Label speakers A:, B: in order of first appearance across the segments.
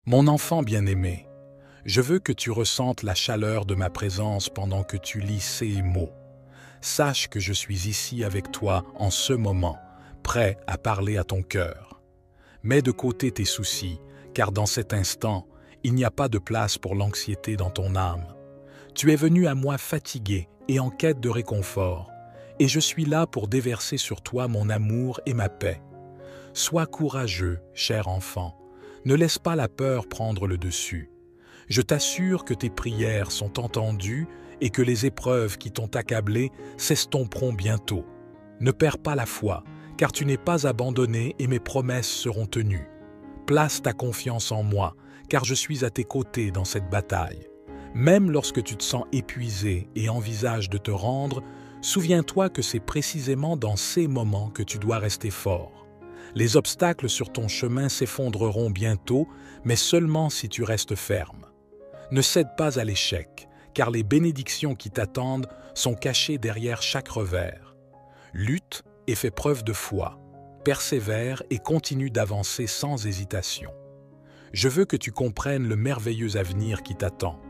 A: Mon enfant bien-aimé, je veux que tu ressentes la chaleur de ma présence pendant que tu lis ces mots. Sache que je suis ici avec toi en ce moment, prêt à parler à ton cœur. Mets de côté tes soucis, car dans cet instant, il n'y a pas de place pour l'anxiété dans ton âme. Tu es venu à moi fatigué et en quête de réconfort, et je suis là pour déverser sur toi mon amour et ma paix. Sois courageux, cher enfant, ne laisse pas la peur prendre le dessus. Je t'assure que tes prières sont entendues et que les épreuves qui t'ont accablé s'estomperont bientôt. Ne perds pas la foi, car tu n'es pas abandonné et mes promesses seront tenues. Place ta confiance en moi, car je suis à tes côtés dans cette bataille. Même lorsque tu te sens épuisé et envisages de te rendre, souviens-toi que c'est précisément dans ces moments que tu dois rester fort. Les obstacles sur ton chemin s'effondreront bientôt, mais seulement si tu restes ferme. Ne cède pas à l'échec, car les bénédictions qui t'attendent sont cachées derrière chaque revers. Lutte et fais preuve de foi, persévère et continue d'avancer sans hésitation. Je veux que tu comprennes le merveilleux avenir qui t'attend.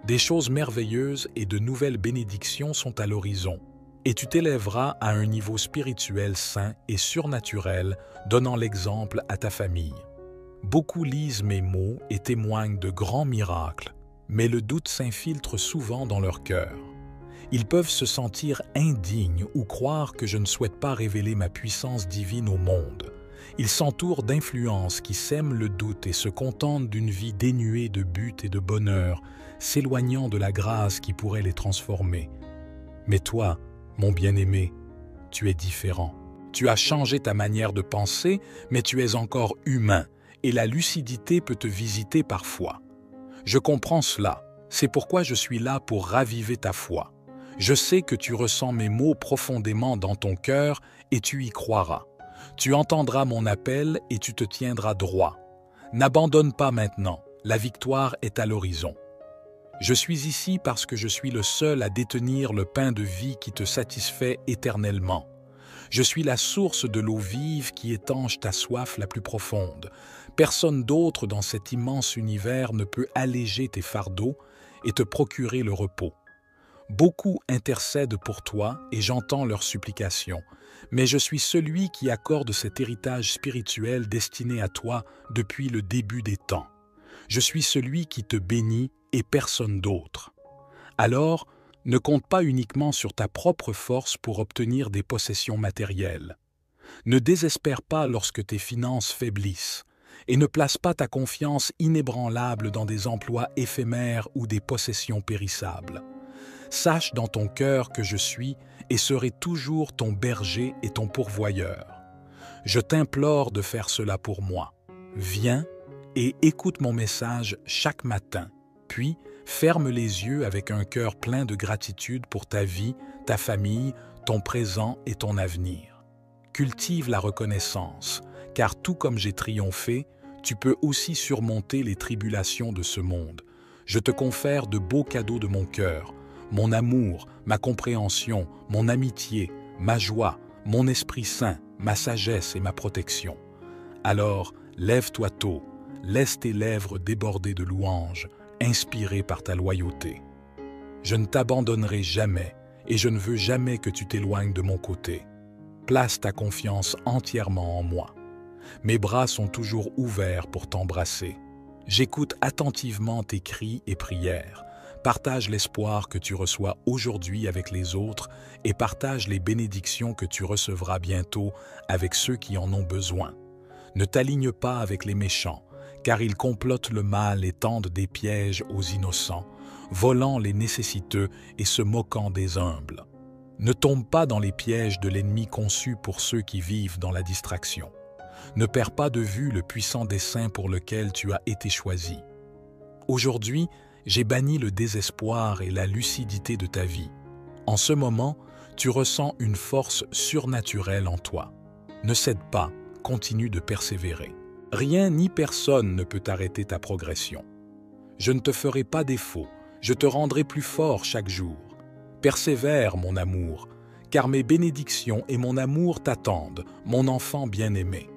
A: Des choses merveilleuses et de nouvelles bénédictions sont à l'horizon, et tu t'élèveras à un niveau spirituel sain et surnaturel, donnant l'exemple à ta famille. Beaucoup lisent mes mots et témoignent de grands miracles, mais le doute s'infiltre souvent dans leur cœur. Ils peuvent se sentir indignes ou croire que je ne souhaite pas révéler ma puissance divine au monde. Ils s'entourent d'influences qui sèment le doute et se contentent d'une vie dénuée de but et de bonheur, s'éloignant de la grâce qui pourrait les transformer. Mais toi, mon bien-aimé, tu es différent. Tu as changé ta manière de penser, mais tu es encore humain, et la lucidité peut te visiter parfois. Je comprends cela, c'est pourquoi je suis là pour raviver ta foi. Je sais que tu ressens mes mots profondément dans ton cœur et tu y croiras. Tu entendras mon appel et tu te tiendras droit. N'abandonne pas maintenant, la victoire est à l'horizon. Je suis ici parce que je suis le seul à détenir le pain de vie qui te satisfait éternellement. Je suis la source de l'eau vive qui étanche ta soif la plus profonde. Personne d'autre dans cet immense univers ne peut alléger tes fardeaux et te procurer le repos. Beaucoup intercèdent pour toi et j'entends leurs supplications, mais je suis celui qui accorde cet héritage spirituel destiné à toi depuis le début des temps. Je suis celui qui te bénit et personne d'autre. Alors, ne compte pas uniquement sur ta propre force pour obtenir des possessions matérielles. Ne désespère pas lorsque tes finances faiblissent et ne place pas ta confiance inébranlable dans des emplois éphémères ou des possessions périssables. Sache dans ton cœur que je suis et serai toujours ton berger et ton pourvoyeur. Je t'implore de faire cela pour moi. Viens et écoute mon message chaque matin, puis ferme les yeux avec un cœur plein de gratitude pour ta vie, ta famille, ton présent et ton avenir. Cultive la reconnaissance, car tout comme j'ai triomphé, tu peux aussi surmonter les tribulations de ce monde. Je te confère de beaux cadeaux de mon cœur, mon amour, ma compréhension, mon amitié, ma joie, mon Esprit Saint, ma sagesse et ma protection. Alors, lève-toi tôt, laisse tes lèvres déborder de louanges, inspirées par ta loyauté. Je ne t'abandonnerai jamais et je ne veux jamais que tu t'éloignes de mon côté. Place ta confiance entièrement en moi. Mes bras sont toujours ouverts pour t'embrasser. J'écoute attentivement tes cris et prières. Partage l'espoir que tu reçois aujourd'hui avec les autres et partage les bénédictions que tu recevras bientôt avec ceux qui en ont besoin. Ne t'aligne pas avec les méchants, car ils complotent le mal et tendent des pièges aux innocents, volant les nécessiteux et se moquant des humbles. Ne tombe pas dans les pièges de l'ennemi conçus pour ceux qui vivent dans la distraction. Ne perds pas de vue le puissant dessein pour lequel tu as été choisi. Aujourd'hui, j'ai banni le désespoir et la lucidité de ta vie. En ce moment, tu ressens une force surnaturelle en toi. Ne cède pas, continue de persévérer. Rien ni personne ne peut arrêter ta progression. Je ne te ferai pas défaut, je te rendrai plus fort chaque jour. Persévère, mon amour, car mes bénédictions et mon amour t'attendent, mon enfant bien-aimé.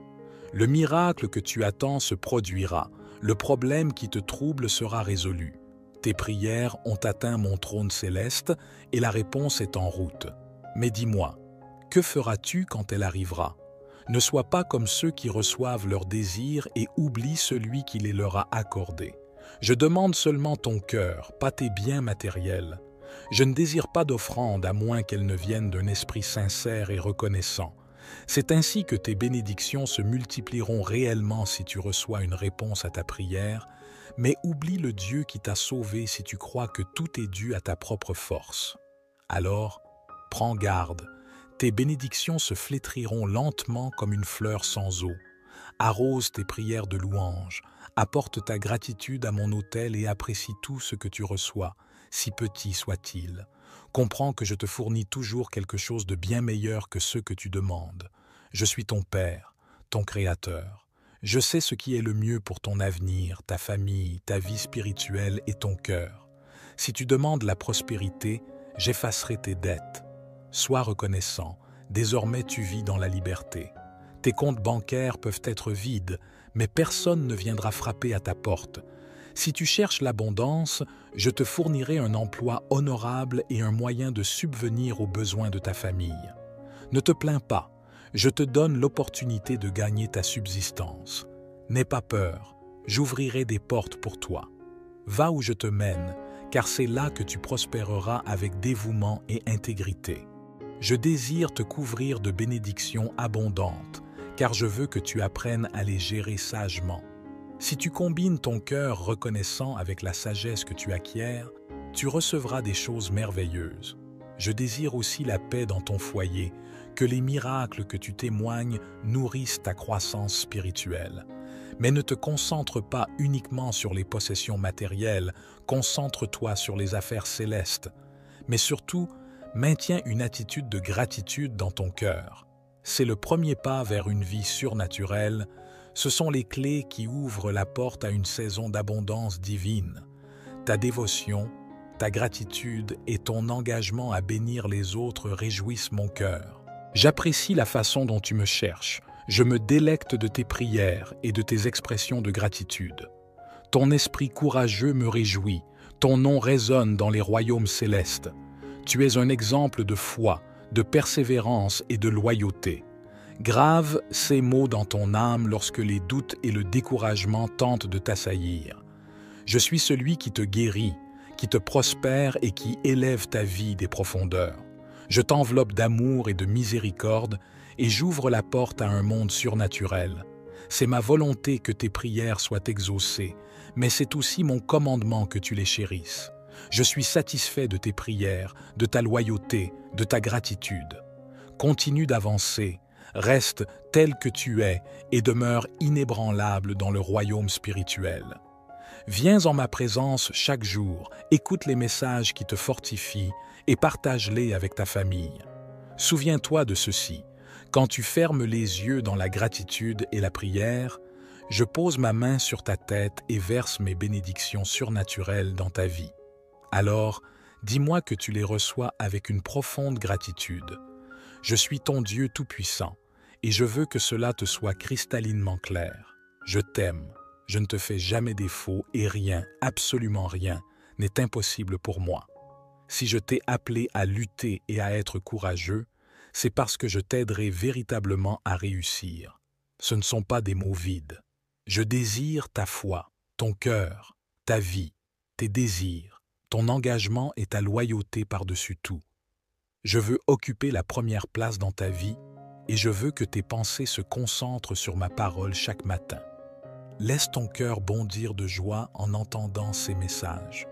A: Le miracle que tu attends se produira, Le problème qui te trouble sera résolu. Tes prières ont atteint mon trône céleste et la réponse est en route. Mais dis-moi, que feras-tu quand elle arrivera? Ne sois pas comme ceux qui reçoivent leurs désirs et oublient celui qui les leur a accordés. Je demande seulement ton cœur, pas tes biens matériels. Je ne désire pas d'offrande à moins qu'elle ne vienne d'un esprit sincère et reconnaissant. C'est ainsi que tes bénédictions se multiplieront réellement si tu reçois une réponse à ta prière, mais oublie le Dieu qui t'a sauvé si tu crois que tout est dû à ta propre force. Alors, prends garde, tes bénédictions se flétriront lentement comme une fleur sans eau. Arrose tes prières de louange, apporte ta gratitude à mon autel et apprécie tout ce que tu reçois, si petit soit-il. Comprends que je te fournis toujours quelque chose de bien meilleur que ce que tu demandes. Je suis ton Père, ton Créateur. Je sais ce qui est le mieux pour ton avenir, ta famille, ta vie spirituelle et ton cœur. Si tu demandes la prospérité, j'effacerai tes dettes. Sois reconnaissant, désormais tu vis dans la liberté. Tes comptes bancaires peuvent être vides, mais personne ne viendra frapper à ta porte. Si tu cherches l'abondance, je te fournirai un emploi honorable et un moyen de subvenir aux besoins de ta famille. Ne te plains pas, je te donne l'opportunité de gagner ta subsistance. N'aie pas peur, j'ouvrirai des portes pour toi. Va où je te mène, car c'est là que tu prospéreras avec dévouement et intégrité. Je désire te couvrir de bénédictions abondantes, car je veux que tu apprennes à les gérer sagement. Si tu combines ton cœur reconnaissant avec la sagesse que tu acquiers, tu recevras des choses merveilleuses. Je désire aussi la paix dans ton foyer, que les miracles que tu témoignes nourrissent ta croissance spirituelle. Mais ne te concentre pas uniquement sur les possessions matérielles, concentre-toi sur les affaires célestes. Mais surtout, maintiens une attitude de gratitude dans ton cœur. C'est le premier pas vers une vie surnaturelle. Ce sont les clés qui ouvrent la porte à une saison d'abondance divine. Ta dévotion, ta gratitude et ton engagement à bénir les autres réjouissent mon cœur. J'apprécie la façon dont tu me cherches. Je me délecte de tes prières et de tes expressions de gratitude. Ton esprit courageux me réjouit. Ton nom résonne dans les royaumes célestes. Tu es un exemple de foi, de persévérance et de loyauté. Grave ces mots dans ton âme lorsque les doutes et le découragement tentent de t'assaillir. Je suis celui qui te guérit, qui te prospère et qui élève ta vie des profondeurs. Je t'enveloppe d'amour et de miséricorde et j'ouvre la porte à un monde surnaturel. C'est ma volonté que tes prières soient exaucées, mais c'est aussi mon commandement que tu les chérisses. Je suis satisfait de tes prières, de ta loyauté, de ta gratitude. Continue d'avancer. Reste tel que tu es et demeure inébranlable dans le royaume spirituel. Viens en ma présence chaque jour, écoute les messages qui te fortifient et partage-les avec ta famille. Souviens-toi de ceci, quand tu fermes les yeux dans la gratitude et la prière, je pose ma main sur ta tête et verse mes bénédictions surnaturelles dans ta vie. Alors, dis-moi que tu les reçois avec une profonde gratitude. Je suis ton Dieu tout-puissant. Et je veux que cela te soit cristallinement clair. Je t'aime, je ne te fais jamais défaut et rien, absolument rien, n'est impossible pour moi. Si je t'ai appelé à lutter et à être courageux, c'est parce que je t'aiderai véritablement à réussir. Ce ne sont pas des mots vides. Je désire ta foi, ton cœur, ta vie, tes désirs, ton engagement et ta loyauté par-dessus tout. Je veux occuper la première place dans ta vie et je veux que tes pensées se concentrent sur ma parole chaque matin. Laisse ton cœur bondir de joie en entendant ces messages.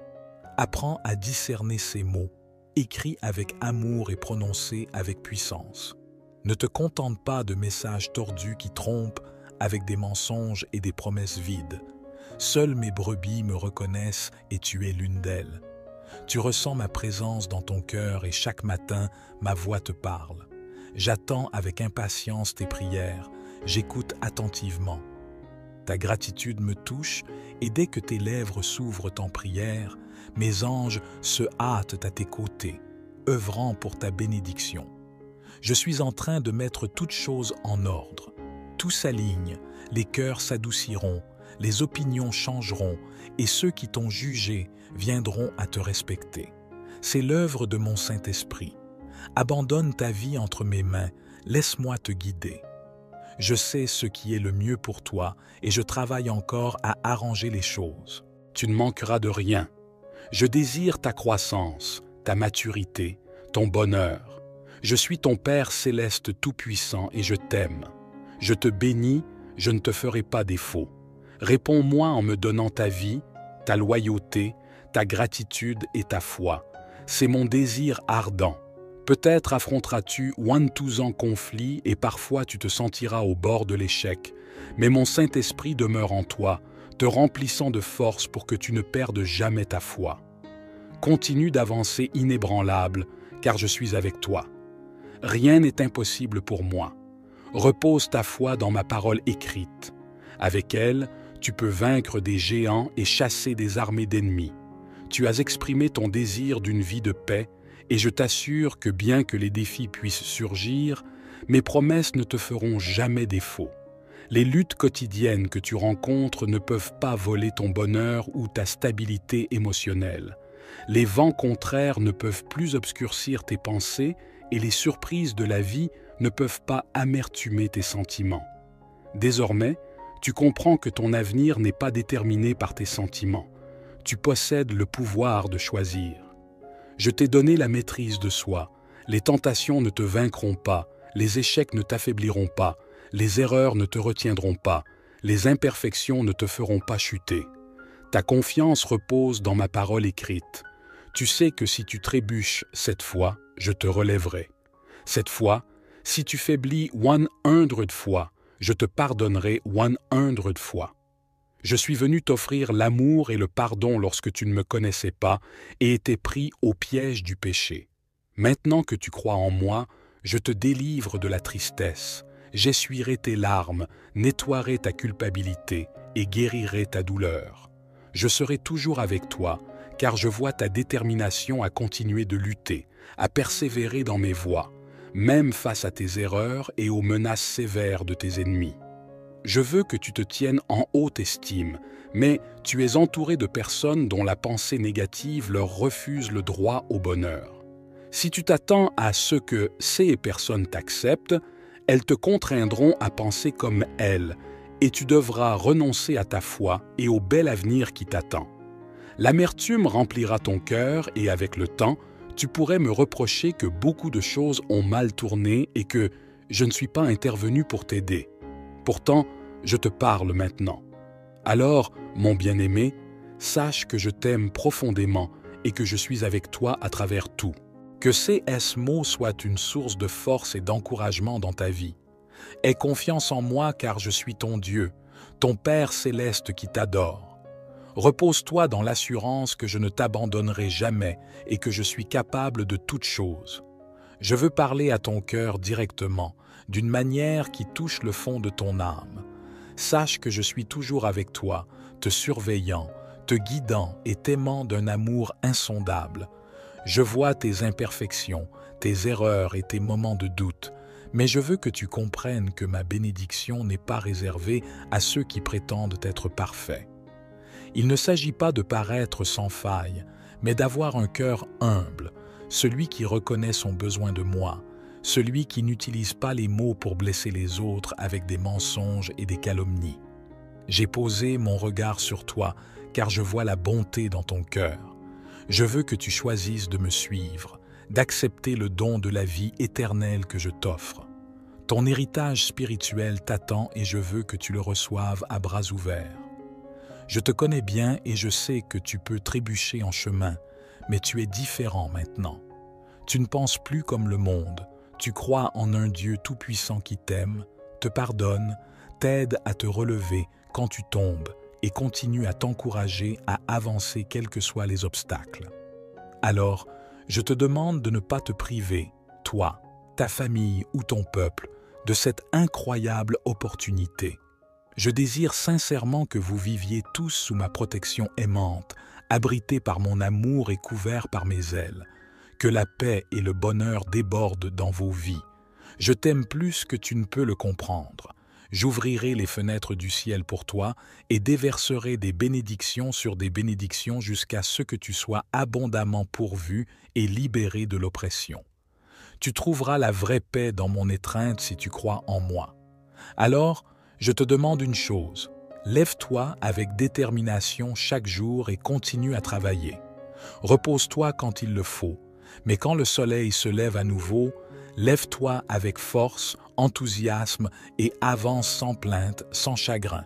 A: Apprends à discerner ces mots, écrits avec amour et prononcés avec puissance. Ne te contente pas de messages tordus qui trompent avec des mensonges et des promesses vides. Seules mes brebis me reconnaissent et tu es l'une d'elles. Tu ressens ma présence dans ton cœur et chaque matin, ma voix te parle. J'attends avec impatience tes prières, j'écoute attentivement. Ta gratitude me touche et dès que tes lèvres s'ouvrent en prière, mes anges se hâtent à tes côtés, œuvrant pour ta bénédiction. Je suis en train de mettre toutes choses en ordre. Tout s'aligne, les cœurs s'adouciront, les opinions changeront et ceux qui t'ont jugé viendront à te respecter. C'est l'œuvre de mon Saint-Esprit. Abandonne ta vie entre mes mains, laisse-moi te guider. Je sais ce qui est le mieux pour toi et je travaille encore à arranger les choses. Tu ne manqueras de rien. Je désire ta croissance, ta maturité, ton bonheur. Je suis ton Père céleste tout-puissant et je t'aime. Je te bénis, je ne te ferai pas défaut. Réponds-moi en me donnant ta vie, ta loyauté, ta gratitude et ta foi. C'est mon désir ardent. Peut-être affronteras-tu ans conflit et parfois tu te sentiras au bord de l'échec, mais mon Saint-Esprit demeure en toi, te remplissant de force pour que tu ne perdes jamais ta foi. Continue d'avancer inébranlable, car je suis avec toi. Rien n'est impossible pour moi. Repose ta foi dans ma parole écrite. Avec elle, tu peux vaincre des géants et chasser des armées d'ennemis. Tu as exprimé ton désir d'une vie de paix, et je t'assure que bien que les défis puissent surgir, mes promesses ne te feront jamais défaut. Les luttes quotidiennes que tu rencontres ne peuvent pas voler ton bonheur ou ta stabilité émotionnelle. Les vents contraires ne peuvent plus obscurcir tes pensées et les surprises de la vie ne peuvent pas amertumer tes sentiments. Désormais, tu comprends que ton avenir n'est pas déterminé par tes sentiments. Tu possèdes le pouvoir de choisir. Je t'ai donné la maîtrise de soi. Les tentations ne te vaincront pas, les échecs ne t'affaibliront pas, les erreurs ne te retiendront pas, les imperfections ne te feront pas chuter. Ta confiance repose dans ma parole écrite. Tu sais que si tu trébuches cette fois, je te relèverai. Cette fois, si tu faiblis 100 fois, je te pardonnerai 100 fois. Je suis venu t'offrir l'amour et le pardon lorsque tu ne me connaissais pas et étais pris au piège du péché. Maintenant que tu crois en moi, je te délivre de la tristesse, j'essuierai tes larmes, nettoierai ta culpabilité et guérirai ta douleur. Je serai toujours avec toi, car je vois ta détermination à continuer de lutter, à persévérer dans mes voies, même face à tes erreurs et aux menaces sévères de tes ennemis. Je veux que tu te tiennes en haute estime, mais tu es entouré de personnes dont la pensée négative leur refuse le droit au bonheur. Si tu t'attends à ce que ces personnes t'acceptent, elles te contraindront à penser comme elles, et tu devras renoncer à ta foi et au bel avenir qui t'attend. L'amertume remplira ton cœur et avec le temps, tu pourrais me reprocher que beaucoup de choses ont mal tourné et que je ne suis pas intervenu pour t'aider. Pourtant, je te parle maintenant. Alors, mon bien-aimé, sache que je t'aime profondément et que je suis avec toi à travers tout. Que ces mots soient une source de force et d'encouragement dans ta vie. Aie confiance en moi car je suis ton Dieu, ton Père céleste qui t'adore. Repose-toi dans l'assurance que je ne t'abandonnerai jamais et que je suis capable de toutes choses. Je veux parler à ton cœur directement, d'une manière qui touche le fond de ton âme. Sache que je suis toujours avec toi, te surveillant, te guidant et t'aimant d'un amour insondable. Je vois tes imperfections, tes erreurs et tes moments de doute, mais je veux que tu comprennes que ma bénédiction n'est pas réservée à ceux qui prétendent être parfaits. Il ne s'agit pas de paraître sans faille, mais d'avoir un cœur humble, celui qui reconnaît son besoin de moi, celui qui n'utilise pas les mots pour blesser les autres avec des mensonges et des calomnies. J'ai posé mon regard sur toi, car je vois la bonté dans ton cœur. Je veux que tu choisisses de me suivre, d'accepter le don de la vie éternelle que je t'offre. Ton héritage spirituel t'attend et je veux que tu le reçoives à bras ouverts. Je te connais bien et je sais que tu peux trébucher en chemin, mais tu es différent maintenant. Tu ne penses plus comme le monde. Tu crois en un Dieu tout-puissant qui t'aime, te pardonne, t'aide à te relever quand tu tombes et continue à t'encourager à avancer quels que soient les obstacles. Alors, je te demande de ne pas te priver, toi, ta famille ou ton peuple, de cette incroyable opportunité. Je désire sincèrement que vous viviez tous sous ma protection aimante, abrités par mon amour et couverts par mes ailes. Que la paix et le bonheur débordent dans vos vies. Je t'aime plus que tu ne peux le comprendre. J'ouvrirai les fenêtres du ciel pour toi et déverserai des bénédictions sur des bénédictions jusqu'à ce que tu sois abondamment pourvu et libéré de l'oppression. Tu trouveras la vraie paix dans mon étreinte si tu crois en moi. Alors, je te demande une chose. Lève-toi avec détermination chaque jour et continue à travailler. Repose-toi quand il le faut, mais quand le soleil se lève à nouveau, lève-toi avec force, enthousiasme et avance sans plainte, sans chagrin.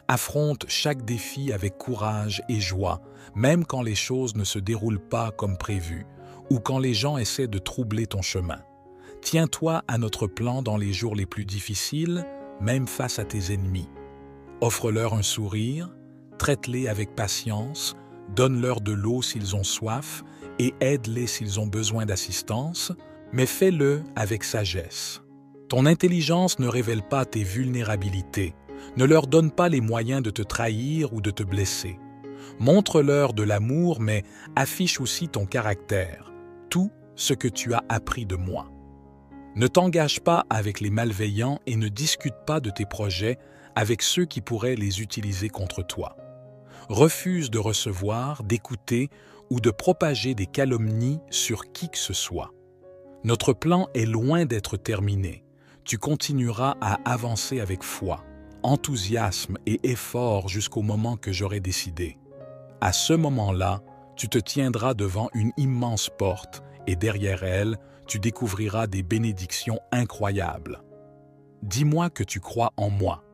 A: Affronte chaque défi avec courage et joie, même quand les choses ne se déroulent pas comme prévu ou quand les gens essaient de troubler ton chemin. Tiens-toi à notre plan dans les jours les plus difficiles, même face à tes ennemis. Offre-leur un sourire, traite-les avec patience, donne-leur de l'eau s'ils ont soif et aide-les s'ils ont besoin d'assistance, mais fais-le avec sagesse. Ton intelligence ne révèle pas tes vulnérabilités, ne leur donne pas les moyens de te trahir ou de te blesser. Montre-leur de l'amour, mais affiche aussi ton caractère, tout ce que tu as appris de moi. Ne t'engage pas avec les malveillants et ne discute pas de tes projets avec ceux qui pourraient les utiliser contre toi. Refuse de recevoir, d'écouter ou de propager des calomnies sur qui que ce soit. Notre plan est loin d'être terminé. Tu continueras à avancer avec foi, enthousiasme et effort jusqu'au moment que j'aurai décidé. À ce moment-là, tu te tiendras devant une immense porte et derrière elle, tu découvriras des bénédictions incroyables. Dis-moi que tu crois en moi.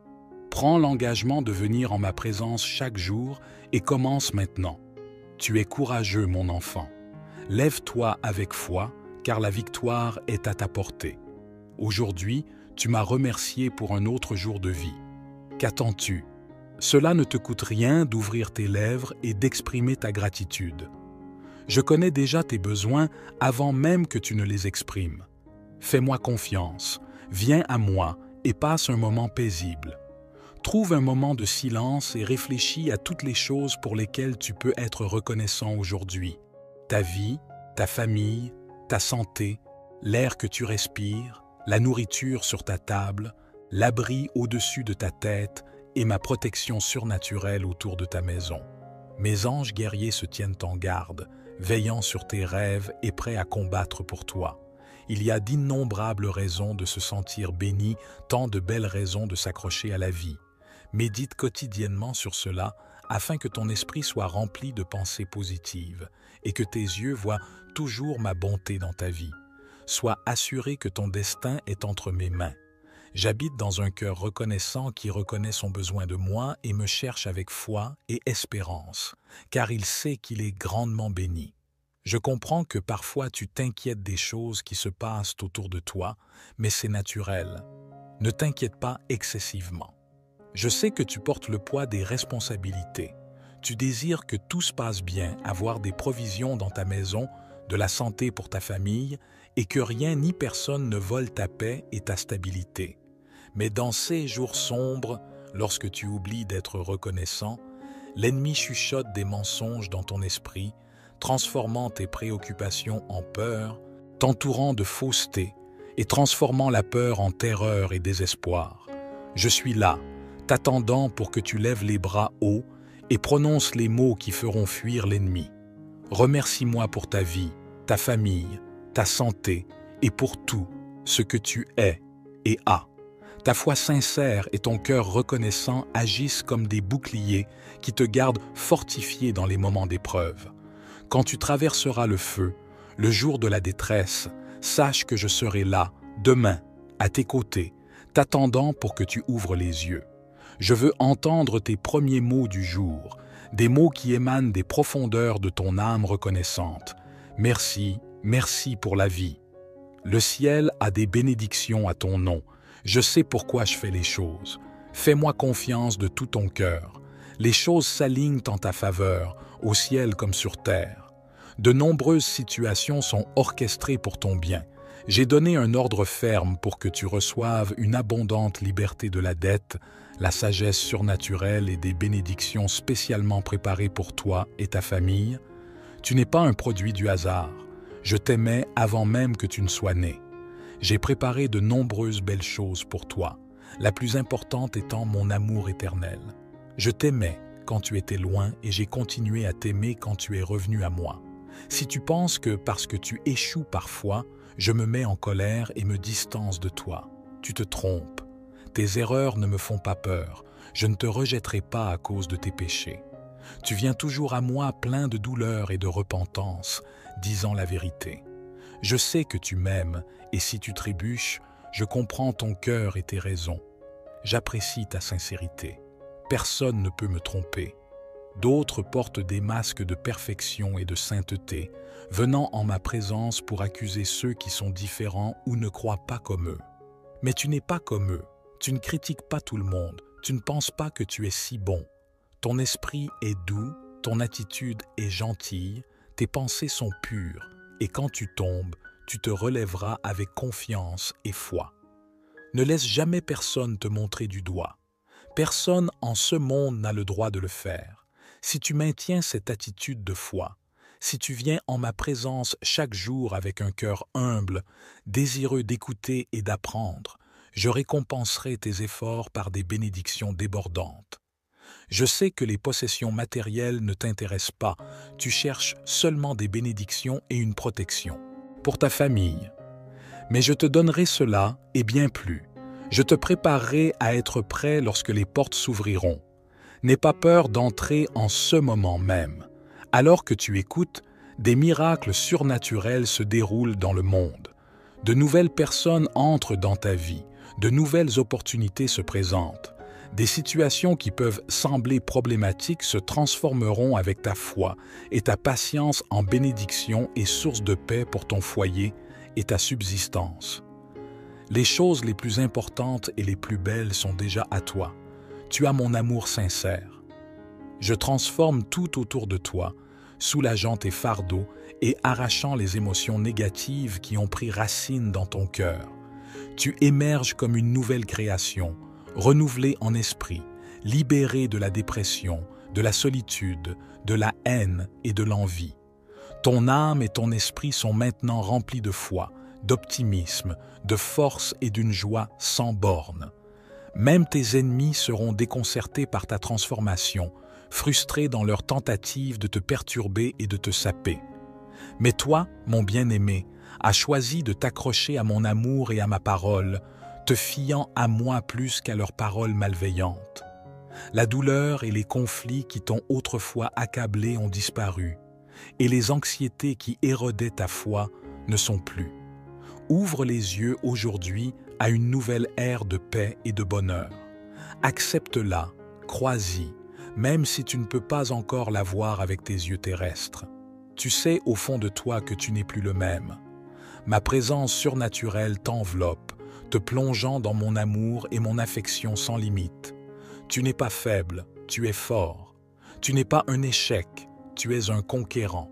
A: Prends l'engagement de venir en ma présence chaque jour et commence maintenant. Tu es courageux, mon enfant. Lève-toi avec foi, car la victoire est à ta portée. Aujourd'hui, tu m'as remercié pour un autre jour de vie. Qu'attends-tu? Cela ne te coûte rien d'ouvrir tes lèvres et d'exprimer ta gratitude. Je connais déjà tes besoins avant même que tu ne les exprimes. Fais-moi confiance, viens à moi et passe un moment paisible. Trouve un moment de silence et réfléchis à toutes les choses pour lesquelles tu peux être reconnaissant aujourd'hui. Ta vie, ta famille, ta santé, l'air que tu respires, la nourriture sur ta table, l'abri au-dessus de ta tête et ma protection surnaturelle autour de ta maison. Mes anges guerriers se tiennent en garde, veillant sur tes rêves et prêts à combattre pour toi. Il y a d'innombrables raisons de se sentir béni, tant de belles raisons de s'accrocher à la vie. Médite quotidiennement sur cela afin que ton esprit soit rempli de pensées positives et que tes yeux voient toujours ma bonté dans ta vie. Sois assuré que ton destin est entre mes mains. J'habite dans un cœur reconnaissant qui reconnaît son besoin de moi et me cherche avec foi et espérance, car il sait qu'il est grandement béni. Je comprends que parfois tu t'inquiètes des choses qui se passent autour de toi, mais c'est naturel. Ne t'inquiète pas excessivement. Je sais que tu portes le poids des responsabilités. Tu désires que tout se passe bien, avoir des provisions dans ta maison, de la santé pour ta famille, et que rien ni personne ne vole ta paix et ta stabilité. Mais dans ces jours sombres, lorsque tu oublies d'être reconnaissant, l'ennemi chuchote des mensonges dans ton esprit, transformant tes préoccupations en peur, t'entourant de fausseté et transformant la peur en terreur et désespoir. Je suis là, t'attendant pour que tu lèves les bras hauts et prononces les mots qui feront fuir l'ennemi. Remercie-moi pour ta vie, ta famille, ta santé et pour tout ce que tu es et as. Ta foi sincère et ton cœur reconnaissant agissent comme des boucliers qui te gardent fortifié dans les moments d'épreuve. Quand tu traverseras le feu, le jour de la détresse, sache que je serai là, demain, à tes côtés, t'attendant pour que tu ouvres les yeux. Je veux entendre tes premiers mots du jour, des mots qui émanent des profondeurs de ton âme reconnaissante. Merci, merci pour la vie. Le ciel a des bénédictions à ton nom. Je sais pourquoi je fais les choses. Fais-moi confiance de tout ton cœur. Les choses s'alignent en ta faveur, au ciel comme sur terre. De nombreuses situations sont orchestrées pour ton bien. J'ai donné un ordre ferme pour que tu reçoives une abondante liberté de la dette, la sagesse surnaturelle et des bénédictions spécialement préparées pour toi et ta famille. Tu n'es pas un produit du hasard. Je t'aimais avant même que tu ne sois né. J'ai préparé de nombreuses belles choses pour toi. la plus importante étant mon amour éternel. Je t'aimais quand tu étais loin et j'ai continué à t'aimer quand tu es revenu à moi. Si tu penses que parce que tu échoues parfois, je me mets en colère et me distance de toi, tu te trompes. Tes erreurs ne me font pas peur, je ne te rejetterai pas à cause de tes péchés. Tu viens toujours à moi plein de douleur et de repentance, disant la vérité. Je sais que tu m'aimes, et si tu trébuches, je comprends ton cœur et tes raisons. J'apprécie ta sincérité. Personne ne peut me tromper. D'autres portent des masques de perfection et de sainteté, venant en ma présence pour accuser ceux qui sont différents ou ne croient pas comme eux. Mais tu n'es pas comme eux, tu ne critiques pas tout le monde, tu ne penses pas que tu es si bon. Ton esprit est doux, ton attitude est gentille, tes pensées sont pures, et quand tu tombes, tu te relèveras avec confiance et foi. Ne laisse jamais personne te montrer du doigt. Personne en ce monde n'a le droit de le faire. Si tu maintiens cette attitude de foi, si tu viens en ma présence chaque jour avec un cœur humble, désireux d'écouter et d'apprendre, je récompenserai tes efforts par des bénédictions débordantes. Je sais que les possessions matérielles ne t'intéressent pas, tu cherches seulement des bénédictions et une protection pour ta famille. Mais je te donnerai cela et bien plus. Je te préparerai à être prêt lorsque les portes s'ouvriront. N'aie pas peur d'entrer en ce moment même. Alors que tu écoutes, des miracles surnaturels se déroulent dans le monde. De nouvelles personnes entrent dans ta vie, de nouvelles opportunités se présentent. Des situations qui peuvent sembler problématiques se transformeront avec ta foi et ta patience en bénédiction et source de paix pour ton foyer et ta subsistance. Les choses les plus importantes et les plus belles sont déjà à toi. Tu as mon amour sincère. Je transforme tout autour de toi, soulageant tes fardeaux et arrachant les émotions négatives qui ont pris racine dans ton cœur. Tu émerges comme une nouvelle création, renouvelé en esprit, libéré de la dépression, de la solitude, de la haine et de l'envie. Ton âme et ton esprit sont maintenant remplis de foi, d'optimisme, de force et d'une joie sans bornes. Même tes ennemis seront déconcertés par ta transformation, frustrés dans leur tentative de te perturber et de te saper. Mais toi, mon bien-aimé, as choisi de t'accrocher à mon amour et à ma parole, te fiant à moi plus qu'à leurs paroles malveillantes. La douleur et les conflits qui t'ont autrefois accablé ont disparu, et les anxiétés qui érodaient ta foi ne sont plus. Ouvre les yeux aujourd'hui à une nouvelle ère de paix et de bonheur. Accepte-la, crois-y, même si tu ne peux pas encore la voir avec tes yeux terrestres. Tu sais au fond de toi que tu n'es plus le même. Ma présence surnaturelle t'enveloppe, te plongeant dans mon amour et mon affection sans limite. Tu n'es pas faible, tu es fort. Tu n'es pas un échec, tu es un conquérant.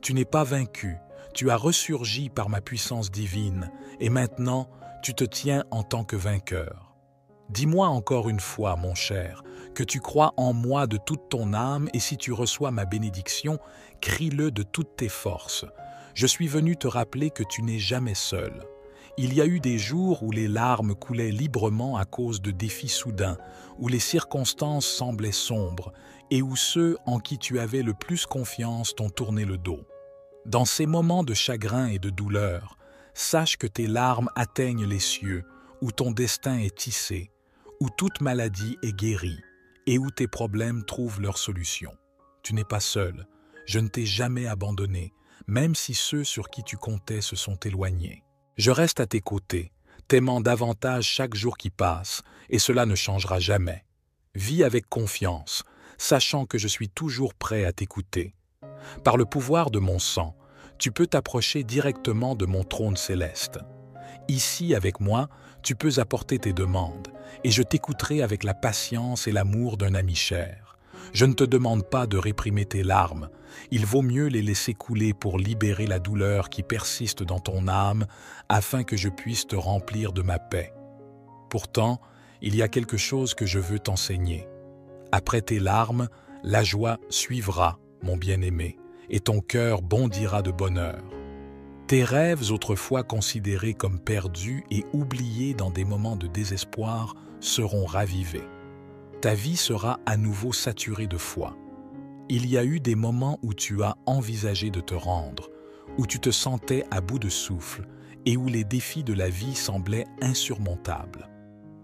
A: Tu n'es pas vaincu, tu as ressurgi par ma puissance divine, et maintenant, tu te tiens en tant que vainqueur. Dis-moi encore une fois, mon cher, que tu crois en moi de toute ton âme, et si tu reçois ma bénédiction, crie-le de toutes tes forces. Je suis venu te rappeler que tu n'es jamais seul. Il y a eu des jours où les larmes coulaient librement à cause de défis soudains, où les circonstances semblaient sombres, et où ceux en qui tu avais le plus confiance t'ont tourné le dos. Dans ces moments de chagrin et de douleur, sache que tes larmes atteignent les cieux, où ton destin est tissé, où toute maladie est guérie, et où tes problèmes trouvent leur solution. Tu n'es pas seul, je ne t'ai jamais abandonné, même si ceux sur qui tu comptais se sont éloignés. Je reste à tes côtés, t'aimant davantage chaque jour qui passe, et cela ne changera jamais. Vis avec confiance, sachant que je suis toujours prêt à t'écouter. Par le pouvoir de mon sang, tu peux t'approcher directement de mon trône céleste. Ici, avec moi, tu peux apporter tes demandes, et je t'écouterai avec la patience et l'amour d'un ami cher. Je ne te demande pas de réprimer tes larmes, il vaut mieux les laisser couler pour libérer la douleur qui persiste dans ton âme, afin que je puisse te remplir de ma paix. Pourtant, il y a quelque chose que je veux t'enseigner. Après tes larmes, la joie suivra, mon bien-aimé, et ton cœur bondira de bonheur. Tes rêves, autrefois considérés comme perdus et oubliés dans des moments de désespoir, seront ravivés. Ta vie sera à nouveau saturée de foi. Il y a eu des moments où tu as envisagé de te rendre, où tu te sentais à bout de souffle et où les défis de la vie semblaient insurmontables.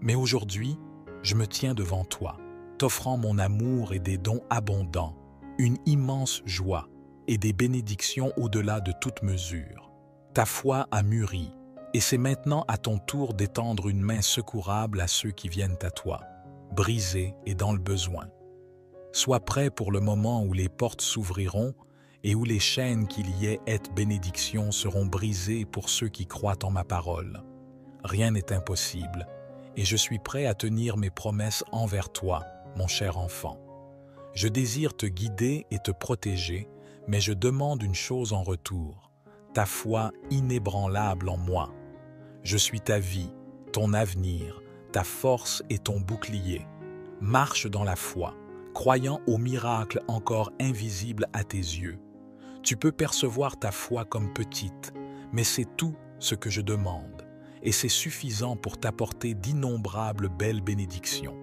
A: Mais aujourd'hui, je me tiens devant toi, t'offrant mon amour et des dons abondants, une immense joie et des bénédictions au-delà de toute mesure. Ta foi a mûri, et c'est maintenant à ton tour d'étendre une main secourable à ceux qui viennent à toi, brisés et dans le besoin. Sois prêt pour le moment où les portes s'ouvriront et où les chaînes qui liaient cette bénédiction seront brisées pour ceux qui croient en ma parole. Rien n'est impossible, et je suis prêt à tenir mes promesses envers toi, mon cher enfant. Je désire te guider et te protéger, mais je demande une chose en retour, ta foi inébranlable en moi. Je suis ta vie, ton avenir, ta force et ton bouclier. Marche dans la foi, croyant aux miracles encore invisibles à tes yeux. Tu peux percevoir ta foi comme petite, mais c'est tout ce que je demande, et c'est suffisant pour t'apporter d'innombrables belles bénédictions.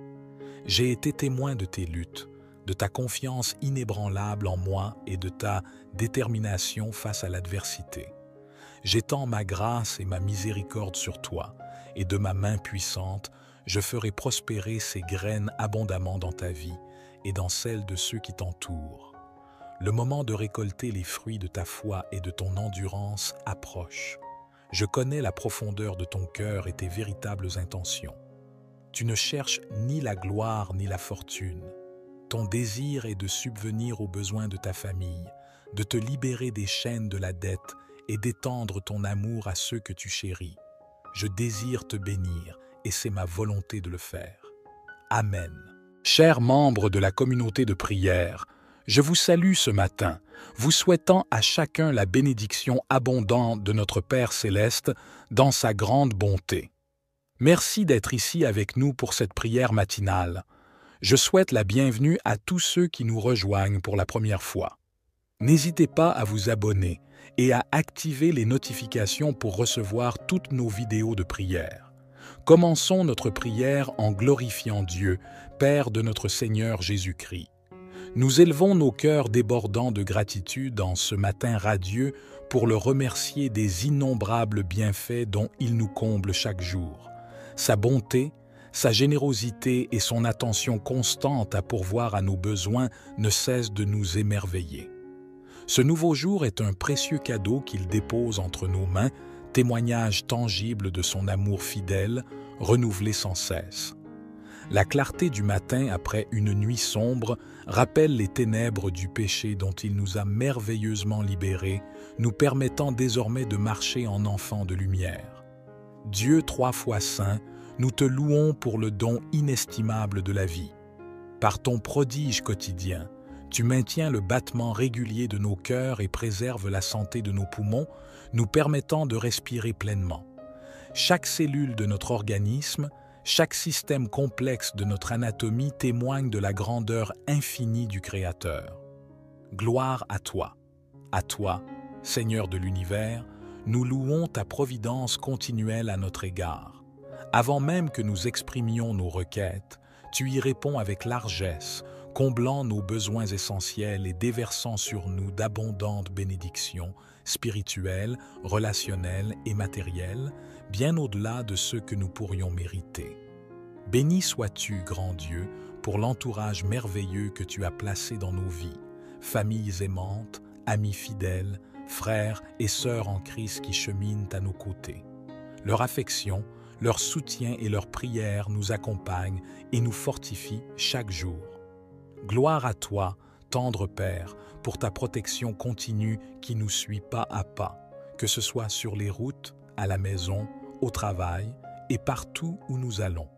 A: J'ai été témoin de tes luttes, de ta confiance inébranlable en moi et de ta détermination face à l'adversité. J'étends ma grâce et ma miséricorde sur toi, et de ma main puissante, je ferai prospérer ces graines abondamment dans ta vie et dans celle de ceux qui t'entourent. Le moment de récolter les fruits de ta foi et de ton endurance approche. Je connais la profondeur de ton cœur et tes véritables intentions. Tu ne cherches ni la gloire ni la fortune. Ton désir est de subvenir aux besoins de ta famille, de te libérer des chaînes de la dette et d'étendre ton amour à ceux que tu chéris. Je désire te bénir et c'est ma volonté de le faire. Amen. Chers membres de la communauté de prière, je vous salue ce matin, vous souhaitant à chacun la bénédiction abondante de notre Père céleste dans sa grande bonté. Merci d'être ici avec nous pour cette prière matinale. Je souhaite la bienvenue à tous ceux qui nous rejoignent pour la première fois. N'hésitez pas à vous abonner et à activer les notifications pour recevoir toutes nos vidéos de prière. Commençons notre prière en glorifiant Dieu, Père de notre Seigneur Jésus-Christ. Nous élevons nos cœurs débordants de gratitude en ce matin radieux pour le remercier des innombrables bienfaits dont il nous comble chaque jour. Sa bonté, sa générosité et son attention constante à pourvoir à nos besoins ne cessent de nous émerveiller. Ce nouveau jour est un précieux cadeau qu'il dépose entre nos mains, témoignage tangible de son amour fidèle, renouvelé sans cesse. La clarté du matin après une nuit sombre rappelle les ténèbres du péché dont il nous a merveilleusement libérés, nous permettant désormais de marcher en enfants de lumière. Dieu trois fois saint, nous te louons pour le don inestimable de la vie. Par ton prodige quotidien, tu maintiens le battement régulier de nos cœurs et préserves la santé de nos poumons, nous permettant de respirer pleinement. Chaque cellule de notre organisme, chaque système complexe de notre anatomie témoigne de la grandeur infinie du Créateur. Gloire à toi, Seigneur de l'univers, nous louons ta providence continuelle à notre égard. Avant même que nous exprimions nos requêtes, tu y réponds avec largesse, comblant nos besoins essentiels et déversant sur nous d'abondantes bénédictions spirituelles, relationnelles et matérielles, bien au-delà de ce que nous pourrions mériter. Béni sois-tu, grand Dieu, pour l'entourage merveilleux que tu as placé dans nos vies, familles aimantes, amis fidèles, frères et sœurs en Christ qui cheminent à nos côtés. Leur affection, leur soutien et leur prière nous accompagnent et nous fortifient chaque jour. Gloire à toi, tendre Père, pour ta protection continue qui nous suit pas à pas, que ce soit sur les routes, à la maison, au travail et partout où nous allons.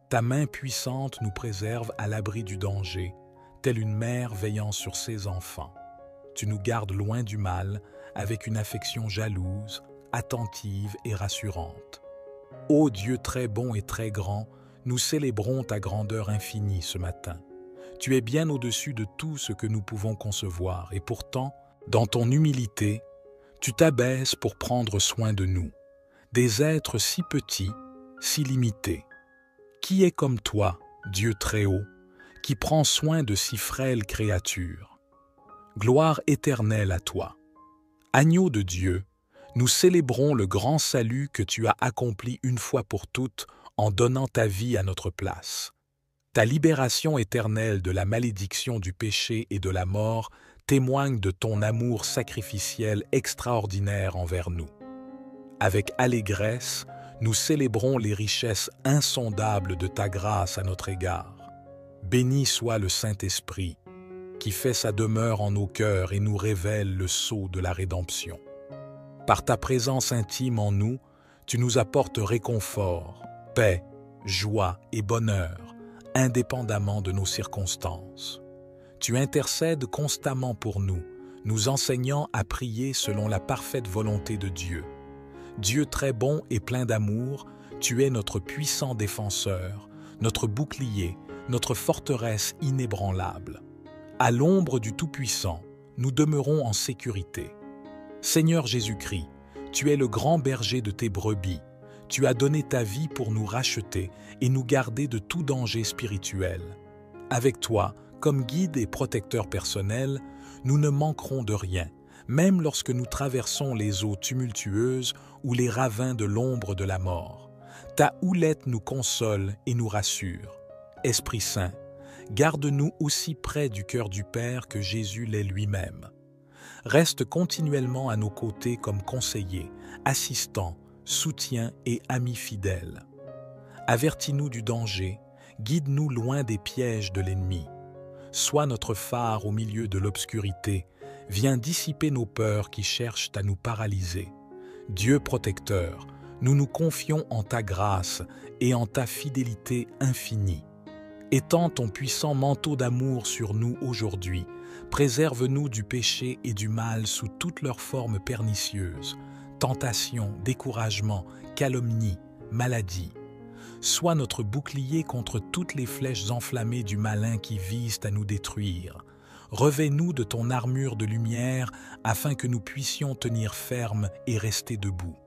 A: Ta main puissante nous préserve à l'abri du danger, telle une mère veillant sur ses enfants. Tu nous gardes loin du mal, avec une affection jalouse, attentive et rassurante. Ô Dieu très bon et très grand, nous célébrons ta grandeur infinie ce matin. Tu es bien au-dessus de tout ce que nous pouvons concevoir, et pourtant, dans ton humilité, tu t'abaisses pour prendre soin de nous, des êtres si petits, si limités. Qui est comme toi, Dieu très haut, qui prend soin de si frêles créatures? Gloire éternelle à toi. Agneau de Dieu, nous célébrons le grand salut que tu as accompli une fois pour toutes en donnant ta vie à notre place. Ta libération éternelle de la malédiction du péché et de la mort témoigne de ton amour sacrificiel extraordinaire envers nous. Avec allégresse, nous célébrons les richesses insondables de ta grâce à notre égard. Béni soit le Saint-Esprit, qui fait sa demeure en nos cœurs et nous révèle le sceau de la rédemption. Par ta présence intime en nous, tu nous apportes réconfort, paix, joie et bonheur, indépendamment de nos circonstances. Tu intercèdes constamment pour nous, nous enseignant à prier selon la parfaite volonté de Dieu. Dieu très bon et plein d'amour, tu es notre puissant défenseur, notre bouclier, notre forteresse inébranlable. À l'ombre du Tout-Puissant, nous demeurons en sécurité. Seigneur Jésus-Christ, tu es le grand berger de tes brebis. Tu as donné ta vie pour nous racheter et nous garder de tout danger spirituel. Avec toi, comme guide et protecteur personnel, nous ne manquerons de rien, même lorsque nous traversons les eaux tumultueuses ou les ravins de l'ombre de la mort. Ta houlette nous console et nous rassure. Esprit Saint, garde-nous aussi près du cœur du Père que Jésus l'est lui-même. Reste continuellement à nos côtés comme conseiller, assistant, soutien et ami fidèle. Avertis-nous du danger, guide-nous loin des pièges de l'ennemi. Sois notre phare au milieu de l'obscurité, viens dissiper nos peurs qui cherchent à nous paralyser. Dieu protecteur, nous nous confions en ta grâce et en ta fidélité infinie. Étends ton puissant manteau d'amour sur nous aujourd'hui, préserve-nous du péché et du mal sous toutes leurs formes pernicieuses, tentation, découragement, calomnie, maladie. Sois notre bouclier contre toutes les flèches enflammées du malin qui visent à nous détruire. Revêt-nous de ton armure de lumière afin que nous puissions tenir ferme et rester debout.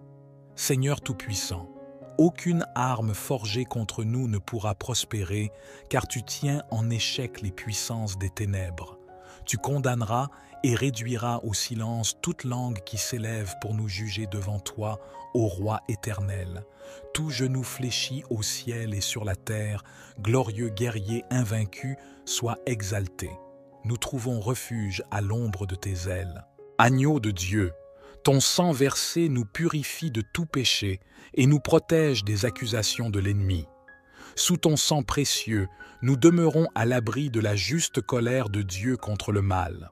A: Seigneur Tout-Puissant, aucune arme forgée contre nous ne pourra prospérer, car tu tiens en échec les puissances des ténèbres. Tu condamneras et réduiras au silence toute langue qui s'élève pour nous juger devant toi, ô Roi éternel. Tout genou fléchi au ciel et sur la terre, glorieux guerrier invaincu, sois exalté. Nous trouvons refuge à l'ombre de tes ailes. Agneau de Dieu, ton sang versé nous purifie de tout péché et nous protège des accusations de l'ennemi. Sous ton sang précieux, nous demeurons à l'abri de la juste colère de Dieu contre le mal.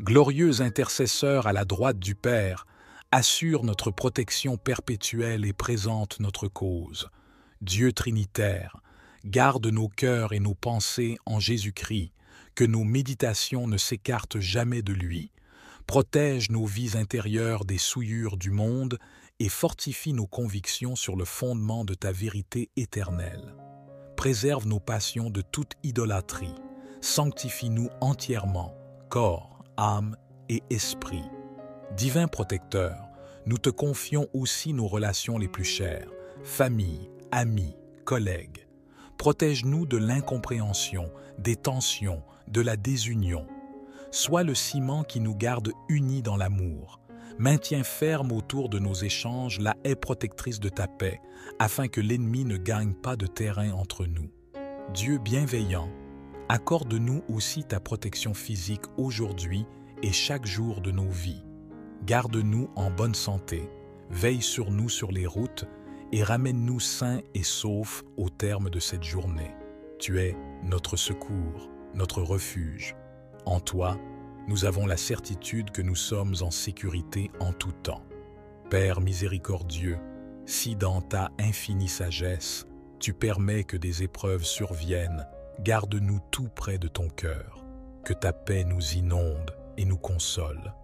A: Glorieux intercesseur à la droite du Père, assure notre protection perpétuelle et présente notre cause. Dieu Trinitaire, garde nos cœurs et nos pensées en Jésus-Christ, que nos méditations ne s'écartent jamais de lui. Protège nos vies intérieures des souillures du monde et fortifie nos convictions sur le fondement de ta vérité éternelle. Préserve nos passions de toute idolâtrie. Sanctifie-nous entièrement, corps, âme et esprit. Divin protecteur, nous te confions aussi nos relations les plus chères, famille, amis, collègues. Protège-nous de l'incompréhension, des tensions, de la désunion. Sois le ciment qui nous garde unis dans l'amour. Maintiens ferme autour de nos échanges la haie protectrice de ta paix, afin que l'ennemi ne gagne pas de terrain entre nous. Dieu bienveillant, accorde-nous aussi ta protection physique aujourd'hui et chaque jour de nos vies. Garde-nous en bonne santé, veille sur nous sur les routes et ramène-nous sains et saufs au terme de cette journée. Tu es notre secours, notre refuge. En toi, nous avons la certitude que nous sommes en sécurité en tout temps. Père miséricordieux, si dans ta infinie sagesse, tu permets que des épreuves surviennent, garde-nous tout près de ton cœur, que ta paix nous inonde et nous console.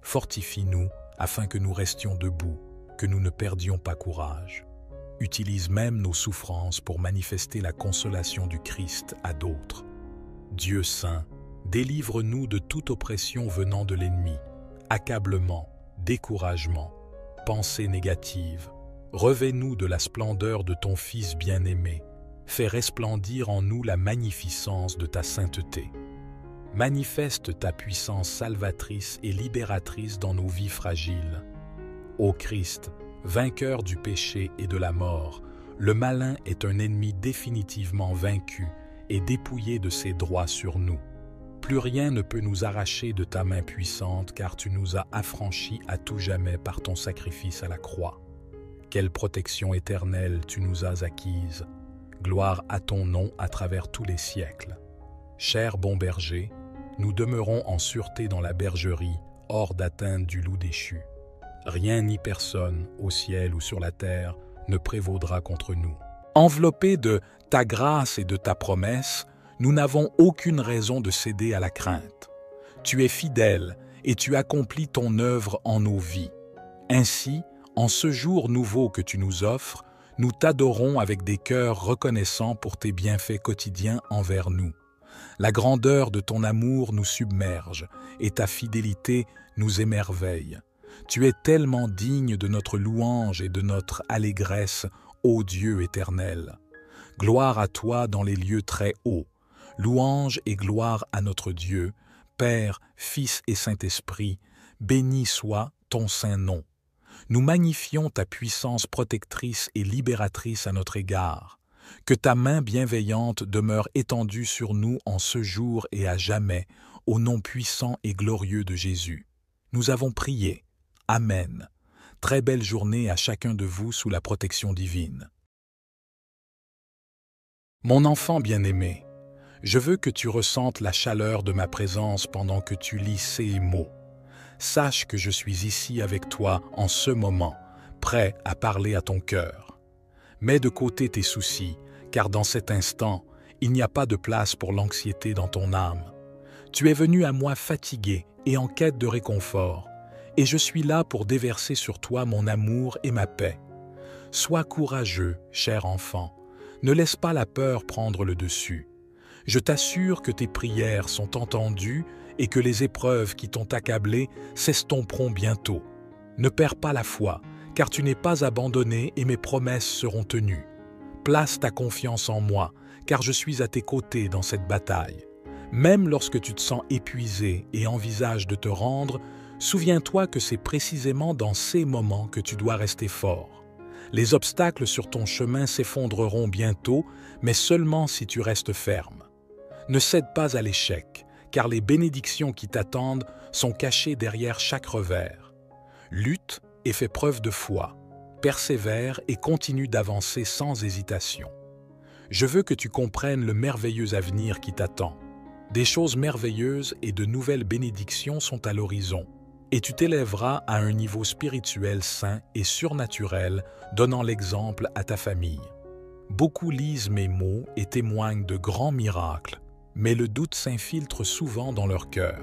A: Fortifie-nous afin que nous restions debout, que nous ne perdions pas courage. Utilise même nos souffrances pour manifester la consolation du Christ à d'autres. Dieu saint, délivre-nous de toute oppression venant de l'ennemi, accablement, découragement, pensées négatives. Revêt-nous de la splendeur de ton Fils bien-aimé, Fais resplendir en nous la magnificence de ta sainteté. Manifeste ta puissance salvatrice et libératrice dans nos vies fragiles. Ô Christ, vainqueur du péché et de la mort, le malin est un ennemi définitivement vaincu et dépouillé de ses droits sur nous. Plus rien ne peut nous arracher de ta main puissante, car tu nous as affranchis à tout jamais par ton sacrifice à la croix. Quelle protection éternelle tu nous as acquise! Gloire à ton nom à travers tous les siècles. Cher bon berger, nous demeurons en sûreté dans la bergerie, hors d'atteinte du loup déchu. Rien ni personne, au ciel ou sur la terre, ne prévaudra contre nous. Enveloppés de ta grâce et de ta promesse, nous n'avons aucune raison de céder à la crainte. Tu es fidèle et tu accomplis ton œuvre en nos vies. Ainsi, en ce jour nouveau que tu nous offres, nous t'adorons avec des cœurs reconnaissants pour tes bienfaits quotidiens envers nous. La grandeur de ton amour nous submerge et ta fidélité nous émerveille. Tu es tellement digne de notre louange et de notre allégresse, ô Dieu éternel. Gloire à toi dans les lieux très hauts. Louange et gloire à notre Dieu, Père, Fils et Saint-Esprit, béni soit ton saint nom. Nous magnifions ta puissance protectrice et libératrice à notre égard. Que ta main bienveillante demeure étendue sur nous en ce jour et à jamais, au nom puissant et glorieux de Jésus. Nous avons prié. Amen. Très belle journée à chacun de vous sous la protection divine. Mon enfant bien-aimé, je veux que tu ressentes la chaleur de ma présence pendant que tu lis ces mots. Sache que je suis ici avec toi en ce moment, prêt à parler à ton cœur. Mets de côté tes soucis, car dans cet instant, il n'y a pas de place pour l'anxiété dans ton âme. Tu es venu à moi fatigué et en quête de réconfort, et je suis là pour déverser sur toi mon amour et ma paix. Sois courageux, cher enfant, ne laisse pas la peur prendre le dessus. Je t'assure que tes prières sont entendues et que les épreuves qui t'ont accablé s'estomperont bientôt. Ne perds pas la foi, car tu n'es pas abandonné et mes promesses seront tenues. Place ta confiance en moi, car je suis à tes côtés dans cette bataille. Même lorsque tu te sens épuisé et envisages de te rendre, souviens-toi que c'est précisément dans ces moments que tu dois rester fort. Les obstacles sur ton chemin s'effondreront bientôt, mais seulement si tu restes ferme. Ne cède pas à l'échec, car les bénédictions qui t'attendent sont cachées derrière chaque revers. Lutte et fais preuve de foi. Persévère et continue d'avancer sans hésitation. Je veux que tu comprennes le merveilleux avenir qui t'attend. Des choses merveilleuses et de nouvelles bénédictions sont à l'horizon, et tu t'élèveras à un niveau spirituel sain et surnaturel, donnant l'exemple à ta famille. Beaucoup lisent mes mots et témoignent de grands miracles, mais le doute s'infiltre souvent dans leur cœur.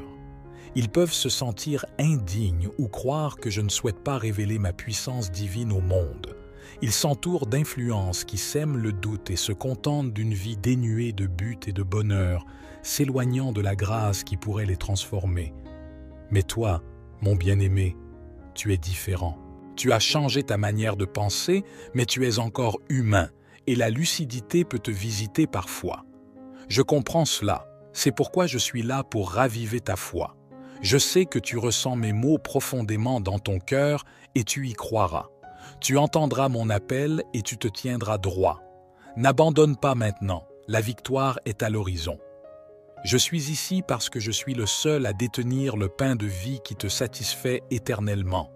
A: Ils peuvent se sentir indignes ou croire que je ne souhaite pas révéler ma puissance divine au monde. Ils s'entourent d'influences qui sèment le doute et se contentent d'une vie dénuée de but et de bonheur, s'éloignant de la grâce qui pourrait les transformer. Mais toi, mon bien-aimé, tu es différent. Tu as changé ta manière de penser, mais tu es encore humain, et la lucidité peut te visiter parfois. Je comprends cela, c'est pourquoi je suis là pour raviver ta foi. Je sais que tu ressens mes mots profondément dans ton cœur et tu y croiras. Tu entendras mon appel et tu te tiendras droit. N'abandonne pas maintenant, la victoire est à l'horizon. Je suis ici parce que je suis le seul à détenir le pain de vie qui te satisfait éternellement.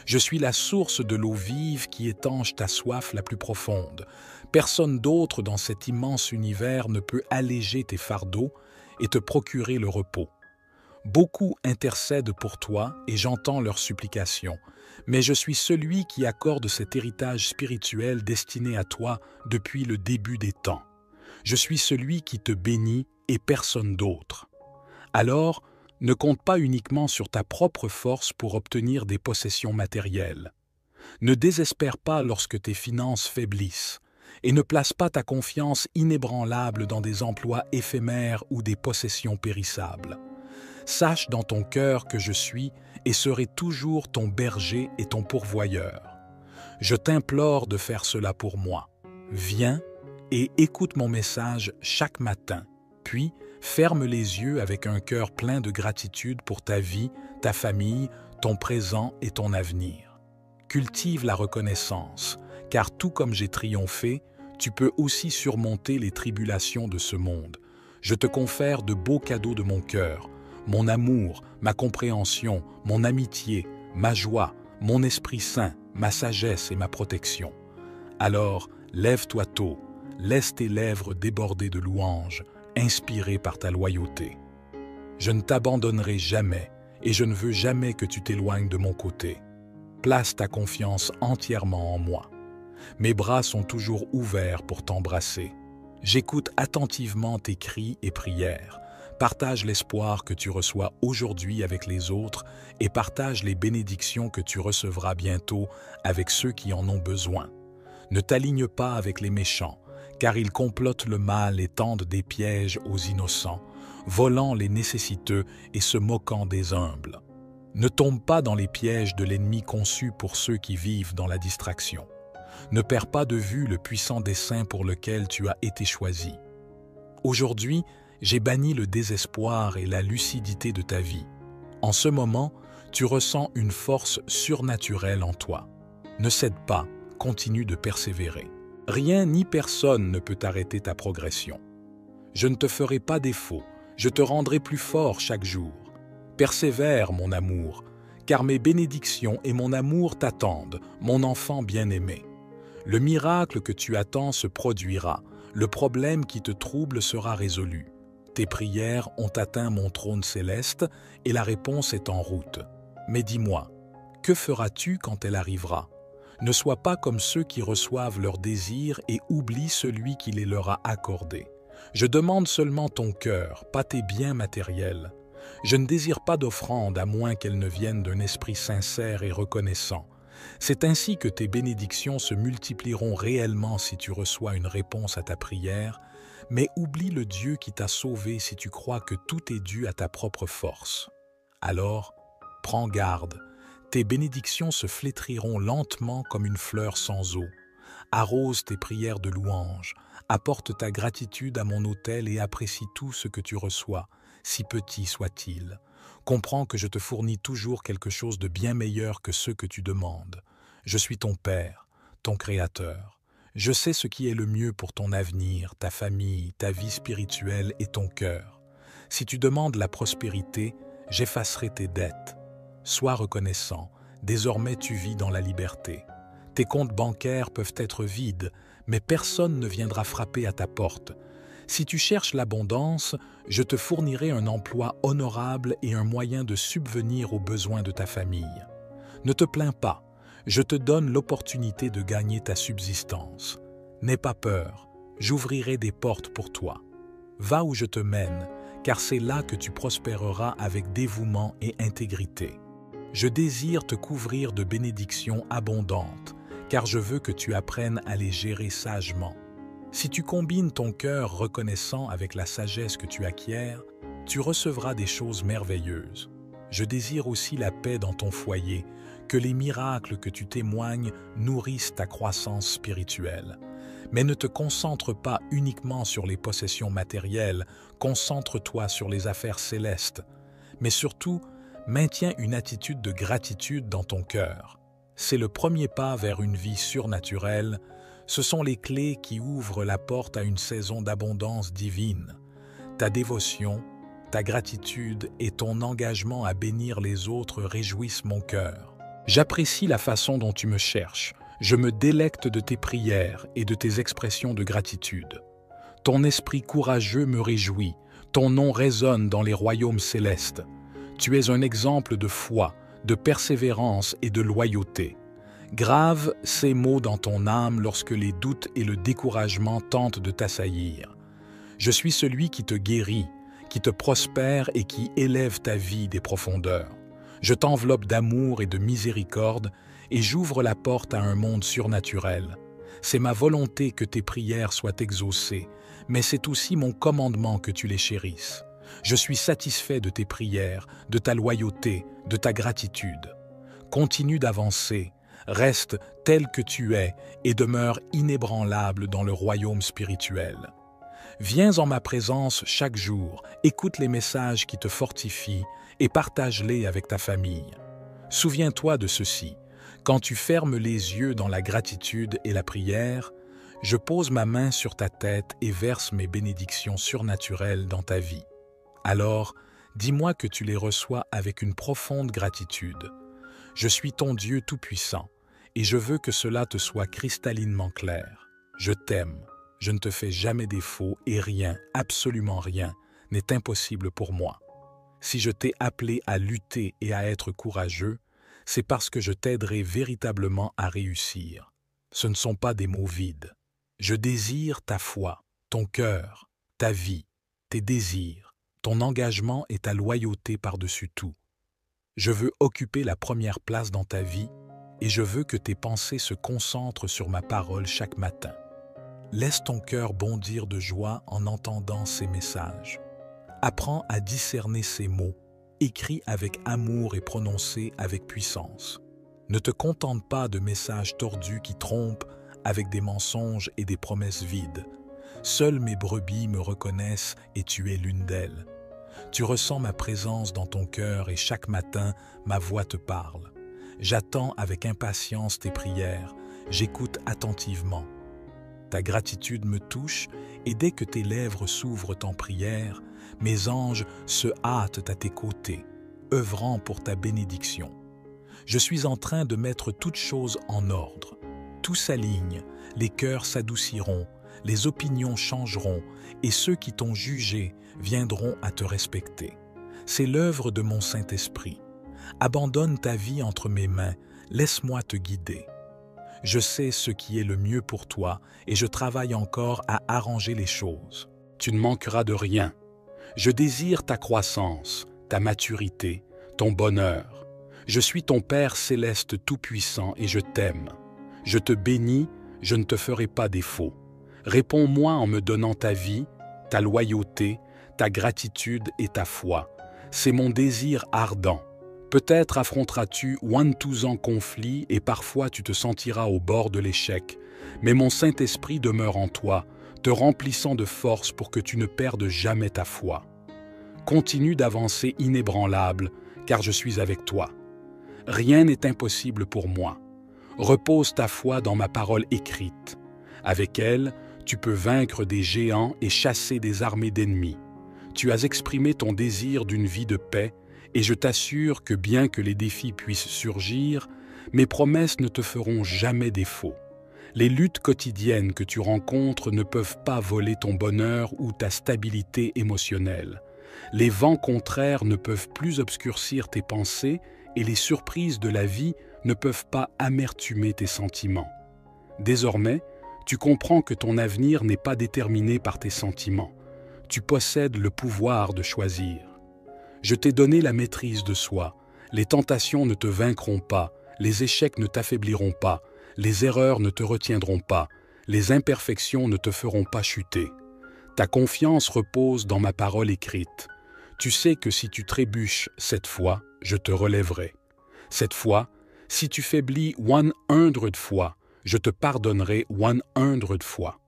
A: Je suis la source de l'eau vive qui étanche ta soif la plus profonde. Personne d'autre dans cet immense univers ne peut alléger tes fardeaux et te procurer le repos. Beaucoup intercèdent pour toi et j'entends leurs supplications, mais je suis celui qui accorde cet héritage spirituel destiné à toi depuis le début des temps. Je suis celui qui te bénit et personne d'autre. Alors, ne compte pas uniquement sur ta propre force pour obtenir des possessions matérielles. Ne désespère pas lorsque tes finances faiblissent et ne place pas ta confiance inébranlable dans des emplois éphémères ou des possessions périssables. Sache dans ton cœur que je suis et serai toujours ton berger et ton pourvoyeur. Je t'implore de faire cela pour moi. Viens et écoute mon message chaque matin. Puis, ferme les yeux avec un cœur plein de gratitude pour ta vie, ta famille, ton présent et ton avenir. Cultive la reconnaissance, car tout comme j'ai triomphé, tu peux aussi surmonter les tribulations de ce monde. Je te confère de beaux cadeaux de mon cœur, mon amour, ma compréhension, mon amitié, ma joie, mon Esprit Saint, ma sagesse et ma protection. Alors, lève-toi tôt, laisse tes lèvres déborder de louanges, inspirées par ta loyauté. Je ne t'abandonnerai jamais et je ne veux jamais que tu t'éloignes de mon côté. Place ta confiance entièrement en moi. Mes bras sont toujours ouverts pour t'embrasser. J'écoute attentivement tes cris et prières. Partage l'espoir que tu reçois aujourd'hui avec les autres et partage les bénédictions que tu recevras bientôt avec ceux qui en ont besoin. Ne t'aligne pas avec les méchants, car ils complotent le mal et tendent des pièges aux innocents, volant les nécessiteux et se moquant des humbles. Ne tombe pas dans les pièges de l'ennemi conçus pour ceux qui vivent dans la distraction. Ne perds pas de vue le puissant dessein pour lequel tu as été choisi. Aujourd'hui, j'ai banni le désespoir et la lucidité de ta vie. En ce moment, tu ressens une force surnaturelle en toi. Ne cède pas, continue de persévérer. Rien ni personne ne peut arrêter ta progression. Je ne te ferai pas défaut, je te rendrai plus fort chaque jour. Persévère, mon amour, car mes bénédictions et mon amour t'attendent, mon enfant bien-aimé. Le miracle que tu attends se produira, le problème qui te trouble sera résolu. Tes prières ont atteint mon trône céleste et la réponse est en route. Mais dis-moi, que feras-tu quand elle arrivera? Ne sois pas comme ceux qui reçoivent leurs désirs et oublient celui qui les leur a accordés. Je demande seulement ton cœur, pas tes biens matériels. Je ne désire pas d'offrande à moins qu'elle ne vienne d'un esprit sincère et reconnaissant. C'est ainsi que tes bénédictions se multiplieront réellement si tu reçois une réponse à ta prière, mais oublie le Dieu qui t'a sauvé si tu crois que tout est dû à ta propre force. Alors, prends garde, tes bénédictions se flétriront lentement comme une fleur sans eau. Arrose tes prières de louange, apporte ta gratitude à mon autel et apprécie tout ce que tu reçois, si petit soit-il. Comprends que je te fournis toujours quelque chose de bien meilleur que ce que tu demandes. Je suis ton Père, ton Créateur. Je sais ce qui est le mieux pour ton avenir, ta famille, ta vie spirituelle et ton cœur. Si tu demandes la prospérité, j'effacerai tes dettes. Sois reconnaissant, désormais tu vis dans la liberté. Tes comptes bancaires peuvent être vides, mais personne ne viendra frapper à ta porte. Si tu cherches l'abondance, je te fournirai un emploi honorable et un moyen de subvenir aux besoins de ta famille. Ne te plains pas, je te donne l'opportunité de gagner ta subsistance. N'aie pas peur, j'ouvrirai des portes pour toi. Va où je te mène, car c'est là que tu prospéreras avec dévouement et intégrité. Je désire te couvrir de bénédictions abondantes, car je veux que tu apprennes à les gérer sagement. Si tu combines ton cœur reconnaissant avec la sagesse que tu acquiers, tu recevras des choses merveilleuses. Je désire aussi la paix dans ton foyer, que les miracles que tu témoignes nourrissent ta croissance spirituelle. Mais ne te concentre pas uniquement sur les possessions matérielles, concentre-toi sur les affaires célestes. Mais surtout, maintiens une attitude de gratitude dans ton cœur. C'est le premier pas vers une vie surnaturelle. Ce sont les clés qui ouvrent la porte à une saison d'abondance divine. Ta dévotion, ta gratitude et ton engagement à bénir les autres réjouissent mon cœur. J'apprécie la façon dont tu me cherches. Je me délecte de tes prières et de tes expressions de gratitude. Ton esprit courageux me réjouit. Ton nom résonne dans les royaumes célestes. Tu es un exemple de foi, de persévérance et de loyauté. Grave ces mots dans ton âme lorsque les doutes et le découragement tentent de t'assaillir. Je suis celui qui te guérit, qui te prospère et qui élève ta vie des profondeurs. Je t'enveloppe d'amour et de miséricorde et j'ouvre la porte à un monde surnaturel. C'est ma volonté que tes prières soient exaucées, mais c'est aussi mon commandement que tu les chérisses. Je suis satisfait de tes prières, de ta loyauté, de ta gratitude. Continue d'avancer, Reste tel que tu es et demeure inébranlable dans le royaume spirituel. Viens en ma présence chaque jour, écoute les messages qui te fortifient et partage-les avec ta famille. Souviens-toi de ceci, quand tu fermes les yeux dans la gratitude et la prière, je pose ma main sur ta tête et verse mes bénédictions surnaturelles dans ta vie. Alors, dis-moi que tu les reçois avec une profonde gratitude. Je suis ton Dieu Tout-Puissant et je veux que cela te soit cristallinement clair. Je t'aime, je ne te fais jamais défaut et rien, absolument rien, n'est impossible pour moi. Si je t'ai appelé à lutter et à être courageux, c'est parce que je t'aiderai véritablement à réussir. Ce ne sont pas des mots vides. Je désire ta foi, ton cœur, ta vie, tes désirs, ton engagement et ta loyauté par-dessus tout. Je veux occuper la première place dans ta vie et je veux que tes pensées se concentrent sur ma parole chaque matin. Laisse ton cœur bondir de joie en entendant ces messages. Apprends à discerner ces mots, écrits avec amour et prononcés avec puissance. Ne te contente pas de messages tordus qui trompent avec des mensonges et des promesses vides. Seules mes brebis me reconnaissent et tu es l'une d'elles. Tu ressens ma présence dans ton cœur et chaque matin, ma voix te parle. J'attends avec impatience tes prières, j'écoute attentivement. Ta gratitude me touche et dès que tes lèvres s'ouvrent en prière, mes anges se hâtent à tes côtés, œuvrant pour ta bénédiction. Je suis en train de mettre toutes choses en ordre. Tout s'aligne, les cœurs s'adouciront, les opinions changeront et ceux qui t'ont jugé viendront à te respecter. C'est l'œuvre de mon Saint-Esprit. Abandonne ta vie entre mes mains, laisse-moi te guider. Je sais ce qui est le mieux pour toi et je travaille encore à arranger les choses. Tu ne manqueras de rien. Je désire ta croissance, ta maturité, ton bonheur. Je suis ton Père céleste tout-puissant et je t'aime. Je te bénis, je ne te ferai pas défaut. Réponds-moi en me donnant ta vie, ta loyauté, ta gratitude et ta foi. C'est mon désir ardent. Peut-être affronteras-tu one-to-one conflit et parfois tu te sentiras au bord de l'échec, mais mon Saint-Esprit demeure en toi, te remplissant de force pour que tu ne perdes jamais ta foi. Continue d'avancer inébranlable, car je suis avec toi. Rien n'est impossible pour moi. Repose ta foi dans ma parole écrite. Avec elle, tu peux vaincre des géants et chasser des armées d'ennemis. Tu as exprimé ton désir d'une vie de paix, et je t'assure que bien que les défis puissent surgir, mes promesses ne te feront jamais défaut. Les luttes quotidiennes que tu rencontres ne peuvent pas voler ton bonheur ou ta stabilité émotionnelle. Les vents contraires ne peuvent plus obscurcir tes pensées et les surprises de la vie ne peuvent pas amertumer tes sentiments. Désormais, tu comprends que ton avenir n'est pas déterminé par tes sentiments. Tu possèdes le pouvoir de choisir. Je t'ai donné la maîtrise de soi. Les tentations ne te vaincront pas, les échecs ne t'affaibliront pas, les erreurs ne te retiendront pas, les imperfections ne te feront pas chuter. Ta confiance repose dans ma parole écrite. Tu sais que si tu trébuches cette fois, je te relèverai. Cette fois, si tu faiblis 100 fois, je te pardonnerai 100 fois.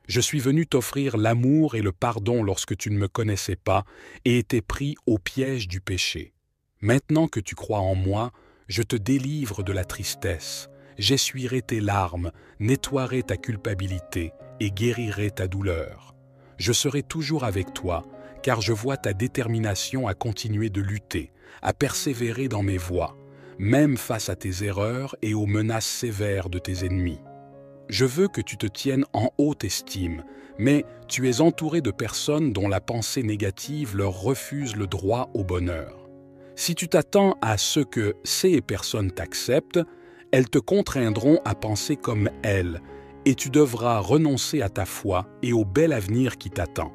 A: Je suis venu t'offrir l'amour et le pardon lorsque tu ne me connaissais pas et étais pris au piège du péché. Maintenant que tu crois en moi, je te délivre de la tristesse, j'essuierai tes larmes, nettoierai ta culpabilité et guérirai ta douleur. Je serai toujours avec toi, car je vois ta détermination à continuer de lutter, à persévérer dans mes voies, même face à tes erreurs et aux menaces sévères de tes ennemis. Je veux que tu te tiennes en haute estime, mais tu es entouré de personnes dont la pensée négative leur refuse le droit au bonheur. Si tu t'attends à ce que ces personnes t'acceptent, elles te contraindront à penser comme elles, et tu devras renoncer à ta foi et au bel avenir qui t'attend.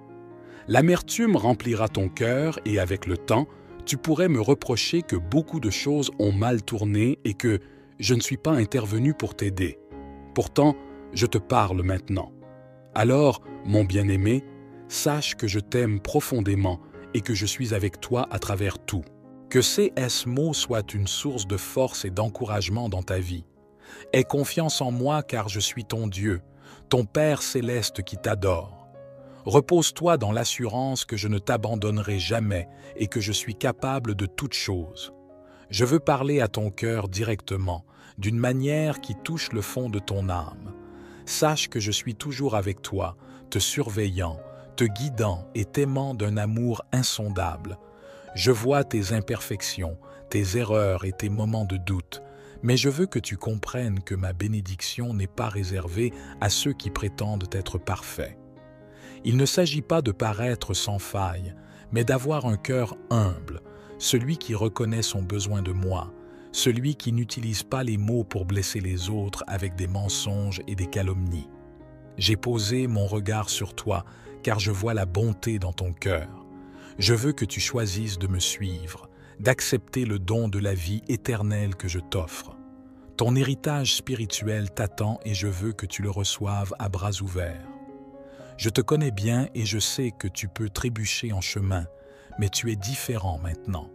A: L'amertume remplira ton cœur et avec le temps, tu pourrais me reprocher que beaucoup de choses ont mal tourné et que je ne suis pas intervenu pour t'aider. Pourtant, je te parle maintenant. Alors, mon bien-aimé, sache que je t'aime profondément et que je suis avec toi à travers tout. Que ces mots soient une source de force et d'encouragement dans ta vie. Aie confiance en moi car je suis ton Dieu, ton Père céleste qui t'adore. Repose-toi dans l'assurance que je ne t'abandonnerai jamais et que je suis capable de toutes choses. Je veux parler à ton cœur directement, d'une manière qui touche le fond de ton âme. Sache que je suis toujours avec toi, te surveillant, te guidant et t'aimant d'un amour insondable. Je vois tes imperfections, tes erreurs et tes moments de doute, mais je veux que tu comprennes que ma bénédiction n'est pas réservée à ceux qui prétendent être parfaits. Il ne s'agit pas de paraître sans faille, mais d'avoir un cœur humble, celui qui reconnaît son besoin de moi, celui qui n'utilise pas les mots pour blesser les autres avec des mensonges et des calomnies. J'ai posé mon regard sur toi, car je vois la bonté dans ton cœur. Je veux que tu choisisses de me suivre, d'accepter le don de la vie éternelle que je t'offre. Ton héritage spirituel t'attend et je veux que tu le reçoives à bras ouverts. Je te connais bien et je sais que tu peux trébucher en chemin, mais tu es différent maintenant.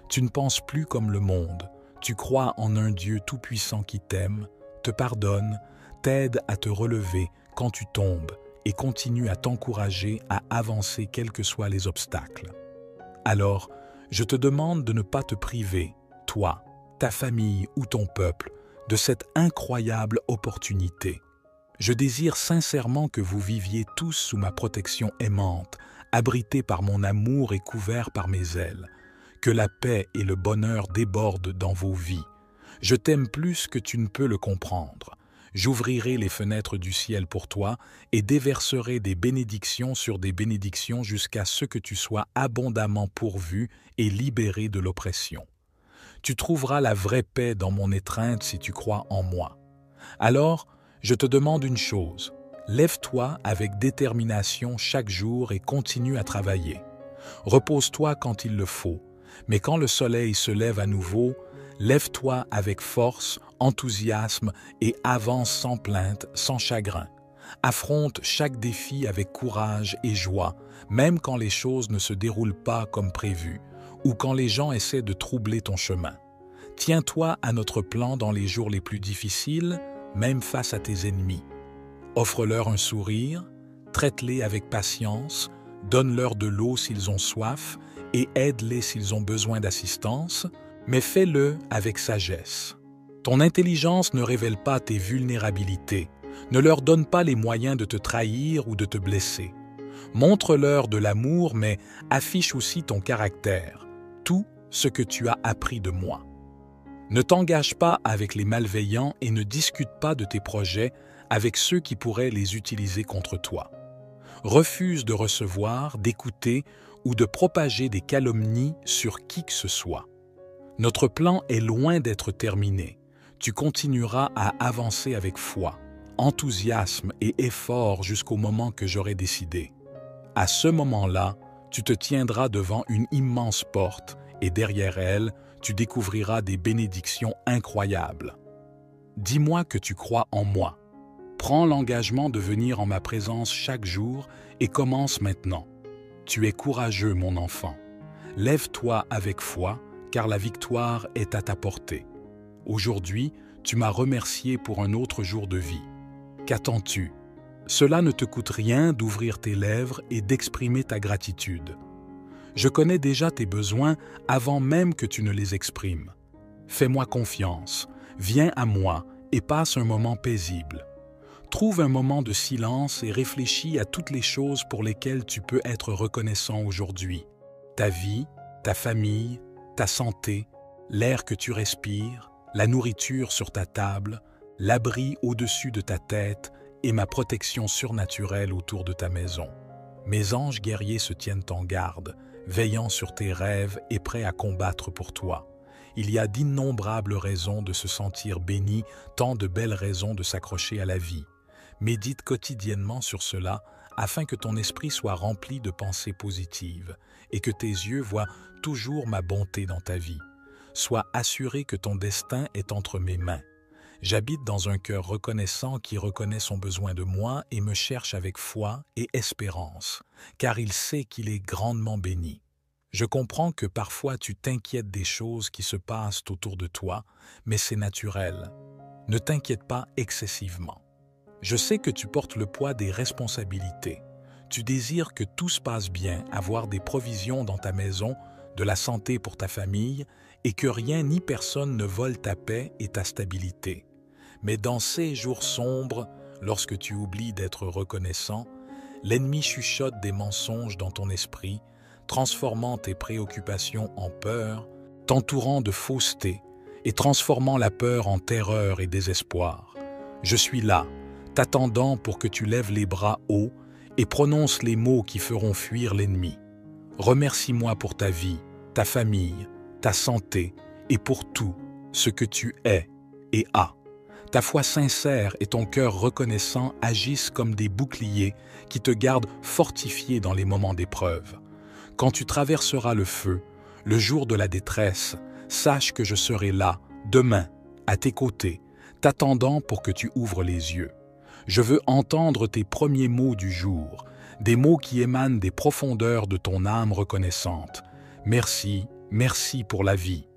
A: Tu ne penses plus comme le monde, tu crois en un Dieu tout-puissant qui t'aime, te pardonne, t'aide à te relever quand tu tombes et continue à t'encourager à avancer quels que soient les obstacles. Alors, je te demande de ne pas te priver, toi, ta famille ou ton peuple, de cette incroyable opportunité. Je désire sincèrement que vous viviez tous sous ma protection aimante, abrités par mon amour et couverts par mes ailes. Que la paix et le bonheur débordent dans vos vies. Je t'aime plus que tu ne peux le comprendre. J'ouvrirai les fenêtres du ciel pour toi et déverserai des bénédictions sur des bénédictions jusqu'à ce que tu sois abondamment pourvu et libéré de l'oppression. Tu trouveras la vraie paix dans mon étreinte si tu crois en moi. Alors, je te demande une chose, lève-toi avec détermination chaque jour et continue à travailler. Repose-toi quand il le faut, mais quand le soleil se lève à nouveau, lève-toi avec force, enthousiasme et avance sans plainte, sans chagrin. Affronte chaque défi avec courage et joie, même quand les choses ne se déroulent pas comme prévu ou quand les gens essaient de troubler ton chemin. Tiens-toi à notre plan dans les jours les plus difficiles, même face à tes ennemis. Offre-leur un sourire, traite-les avec patience, donne-leur de l'eau s'ils ont soif et aide-les s'ils ont besoin d'assistance, mais fais-le avec sagesse. Ton intelligence ne révèle pas tes vulnérabilités, ne leur donne pas les moyens de te trahir ou de te blesser. Montre-leur de l'amour, mais affiche aussi ton caractère, tout ce que tu as appris de moi. Ne t'engage pas avec les malveillants et ne discute pas de tes projets avec ceux qui pourraient les utiliser contre toi. Refuse de recevoir, d'écouter ou de propager des calomnies sur qui que ce soit. Notre plan est loin d'être terminé. Tu continueras à avancer avec foi, enthousiasme et effort jusqu'au moment que j'aurai décidé. À ce moment-là, tu te tiendras devant une immense porte et derrière elle, tu découvriras des bénédictions incroyables. Dis-moi que tu crois en moi. Prends l'engagement de venir en ma présence chaque jour et commence maintenant. Tu es courageux, mon enfant. Lève-toi avec foi, car la victoire est à ta portée. Aujourd'hui, tu m'as remercié pour un autre jour de vie. Qu'attends-tu? Cela ne te coûte rien d'ouvrir tes lèvres et d'exprimer ta gratitude. Je connais déjà tes besoins avant même que tu ne les exprimes. Fais-moi confiance, viens à moi et passe un moment paisible. Trouve un moment de silence et réfléchis à toutes les choses pour lesquelles tu peux être reconnaissant aujourd'hui. Ta vie, ta famille, ta santé, l'air que tu respires, la nourriture sur ta table, l'abri au-dessus de ta tête et ma protection surnaturelle autour de ta maison. Mes anges guerriers se tiennent en garde, veillant sur tes rêves et prêts à combattre pour toi. Il y a d'innombrables raisons de se sentir béni, tant de belles raisons de s'accrocher à la vie. Médite quotidiennement sur cela afin que ton esprit soit rempli de pensées positives et que tes yeux voient toujours ma bonté dans ta vie. Sois assuré que ton destin est entre mes mains. J'habite dans un cœur reconnaissant qui reconnaît son besoin de moi et me cherche avec foi et espérance, car il sait qu'il est grandement béni. Je comprends que parfois tu t'inquiètes des choses qui se passent autour de toi, mais c'est naturel. Ne t'inquiète pas excessivement. Je sais que tu portes le poids des responsabilités. Tu désires que tout se passe bien, avoir des provisions dans ta maison, de la santé pour ta famille, et que rien ni personne ne vole ta paix et ta stabilité. Mais dans ces jours sombres, lorsque tu oublies d'être reconnaissant, l'ennemi chuchote des mensonges dans ton esprit, transformant tes préoccupations en peur, t'entourant de fausseté et transformant la peur en terreur et désespoir. Je suis là, t'attendant pour que tu lèves les bras hauts et prononces les mots qui feront fuir l'ennemi. Remercie-moi pour ta vie, ta famille, ta santé et pour tout ce que tu es et as. Ta foi sincère et ton cœur reconnaissant agissent comme des boucliers qui te gardent fortifié dans les moments d'épreuve. Quand tu traverseras le feu, le jour de la détresse, sache que je serai là, demain, à tes côtés, t'attendant pour que tu ouvres les yeux. Je veux entendre tes premiers mots du jour, des mots qui émanent des profondeurs de ton âme reconnaissante. Merci, merci pour la vie.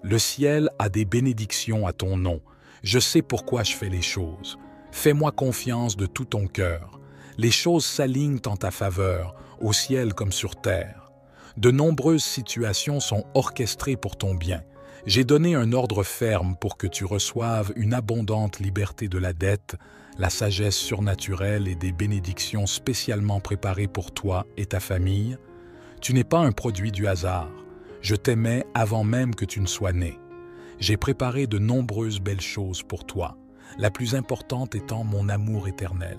A: Le ciel a des bénédictions à ton nom. Je sais pourquoi je fais les choses. Fais-moi confiance de tout ton cœur. Les choses s'alignent en ta faveur, au ciel comme sur terre. De nombreuses situations sont orchestrées pour ton bien. J'ai donné un ordre ferme pour que tu reçoives une abondante liberté de la dette, la sagesse surnaturelle et des bénédictions spécialement préparées pour toi et ta famille. Tu n'es pas un produit du hasard. Je t'aimais avant même que tu ne sois né. J'ai préparé de nombreuses belles choses pour toi, la plus importante étant mon amour éternel.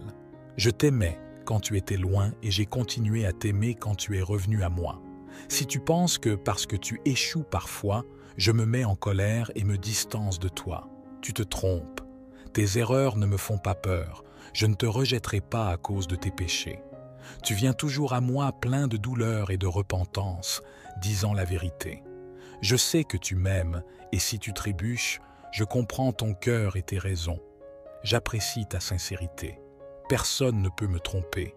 A: Je t'aimais quand tu étais loin et j'ai continué à t'aimer quand tu es revenu à moi. Si tu penses que parce que tu échoues parfois, je me mets en colère et me distance de toi, tu te trompes. Tes erreurs ne me font pas peur, je ne te rejetterai pas à cause de tes péchés. Tu viens toujours à moi plein de douleur et de repentance, disant la vérité. Je sais que tu m'aimes, et si tu trébuches, je comprends ton cœur et tes raisons. J'apprécie ta sincérité. Personne ne peut me tromper.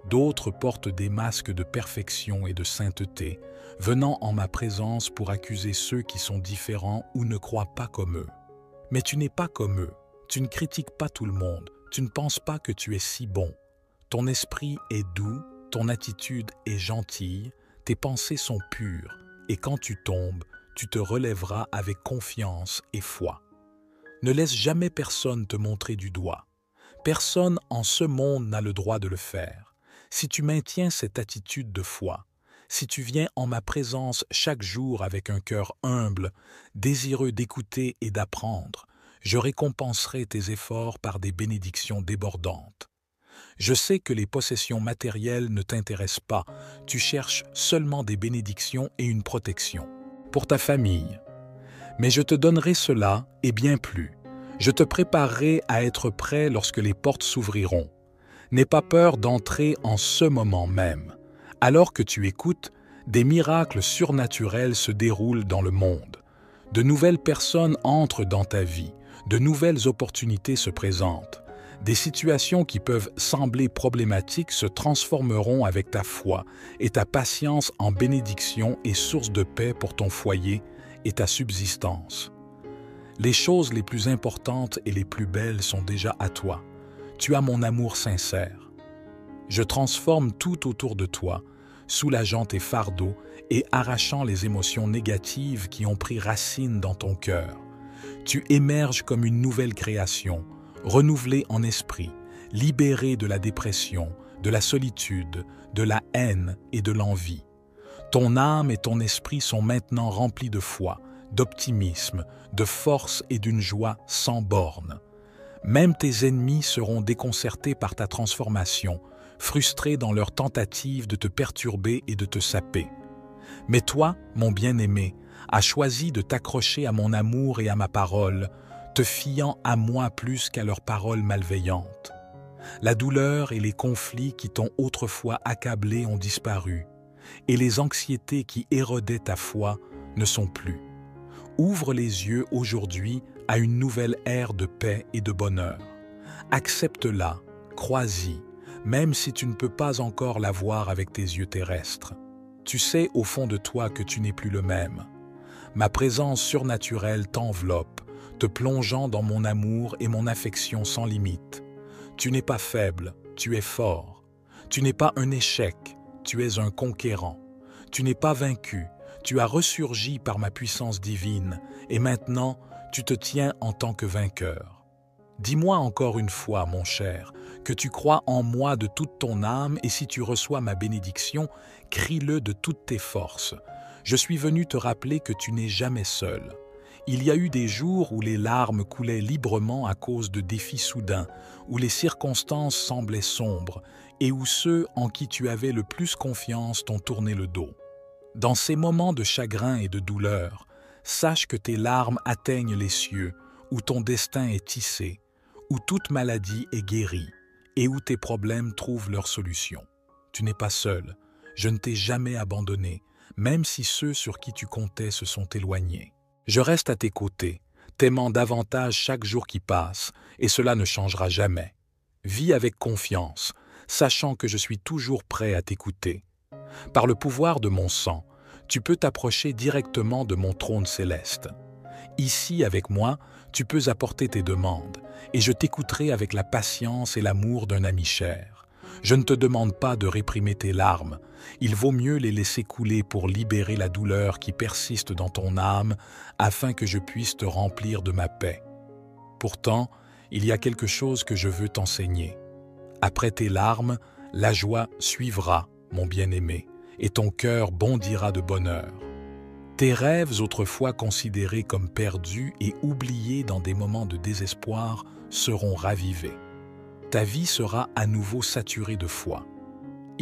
A: D'autres portent des masques de perfection et de sainteté, venant en ma présence pour accuser ceux qui sont différents ou ne croient pas comme eux. Mais tu n'es pas comme eux. Tu ne critiques pas tout le monde. Tu ne penses pas que tu es si bon. Ton esprit est doux, ton attitude est gentille, tes pensées sont pures. Et quand tu tombes, tu te relèveras avec confiance et foi. Ne laisse jamais personne te montrer du doigt. Personne en ce monde n'a le droit de le faire. Si tu maintiens cette attitude de foi, si tu viens en ma présence chaque jour avec un cœur humble, désireux d'écouter et d'apprendre, je récompenserai tes efforts par des bénédictions débordantes. Je sais que les possessions matérielles ne t'intéressent pas, tu cherches seulement des bénédictions et une protection pour ta famille. Mais je te donnerai cela et bien plus. Je te préparerai à être prêt lorsque les portes s'ouvriront. N'aie pas peur d'entrer en ce moment même. Alors que tu écoutes, des miracles surnaturels se déroulent dans le monde. De nouvelles personnes entrent dans ta vie, de nouvelles opportunités se présentent. Des situations qui peuvent sembler problématiques se transformeront avec ta foi et ta patience en bénédiction et source de paix pour ton foyer et ta subsistance. Les choses les plus importantes et les plus belles sont déjà à toi. Tu as mon amour sincère. Je transforme tout autour de toi, soulageant tes fardeaux et arrachant les émotions négatives qui ont pris racine dans ton cœur. Tu émerges comme une nouvelle création, renouvelé en esprit, libéré de la dépression, de la solitude, de la haine et de l'envie. Ton âme et ton esprit sont maintenant remplis de foi, d'optimisme, de force et d'une joie sans bornes. Même tes ennemis seront déconcertés par ta transformation, frustrés dans leur tentative de te perturber et de te saper. Mais toi, mon bien-aimé, as choisi de t'accrocher à mon amour et à ma parole, te fiant à moi plus qu'à leurs paroles malveillantes. La douleur et les conflits qui t'ont autrefois accablé ont disparu, et les anxiétés qui érodaient ta foi ne sont plus. Ouvre les yeux aujourd'hui à une nouvelle ère de paix et de bonheur. Accepte-la, crois-y, même si tu ne peux pas encore la voir avec tes yeux terrestres. Tu sais au fond de toi que tu n'es plus le même. Ma présence surnaturelle t'enveloppe, te plongeant dans mon amour et mon affection sans limite. Tu n'es pas faible, tu es fort. Tu n'es pas un échec, tu es un conquérant. Tu n'es pas vaincu, tu as ressurgi par ma puissance divine, et maintenant, tu te tiens en tant que vainqueur. Dis-moi encore une fois, mon cher, que tu crois en moi de toute ton âme, et si tu reçois ma bénédiction, crie-le de toutes tes forces. Je suis venu te rappeler que tu n'es jamais seul. Il y a eu des jours où les larmes coulaient librement à cause de défis soudains, où les circonstances semblaient sombres, et où ceux en qui tu avais le plus confiance t'ont tourné le dos. Dans ces moments de chagrin et de douleur, sache que tes larmes atteignent les cieux, où ton destin est tissé, où toute maladie est guérie, et où tes problèmes trouvent leur solution. Tu n'es pas seul, je ne t'ai jamais abandonné, même si ceux sur qui tu comptais se sont éloignés. Je reste à tes côtés, t'aimant davantage chaque jour qui passe, et cela ne changera jamais. Vis avec confiance, sachant que je suis toujours prêt à t'écouter. Par le pouvoir de mon sang, tu peux t'approcher directement de mon trône céleste. Ici, avec moi, tu peux apporter tes demandes, et je t'écouterai avec la patience et l'amour d'un ami cher. Je ne te demande pas de réprimer tes larmes, il vaut mieux les laisser couler pour libérer la douleur qui persiste dans ton âme, afin que je puisse te remplir de ma paix. Pourtant, il y a quelque chose que je veux t'enseigner. Après tes larmes, la joie suivra, mon bien-aimé, et ton cœur bondira de bonheur. Tes rêves autrefois considérés comme perdus et oubliés dans des moments de désespoir seront ravivés. Ta vie sera à nouveau saturée de foi.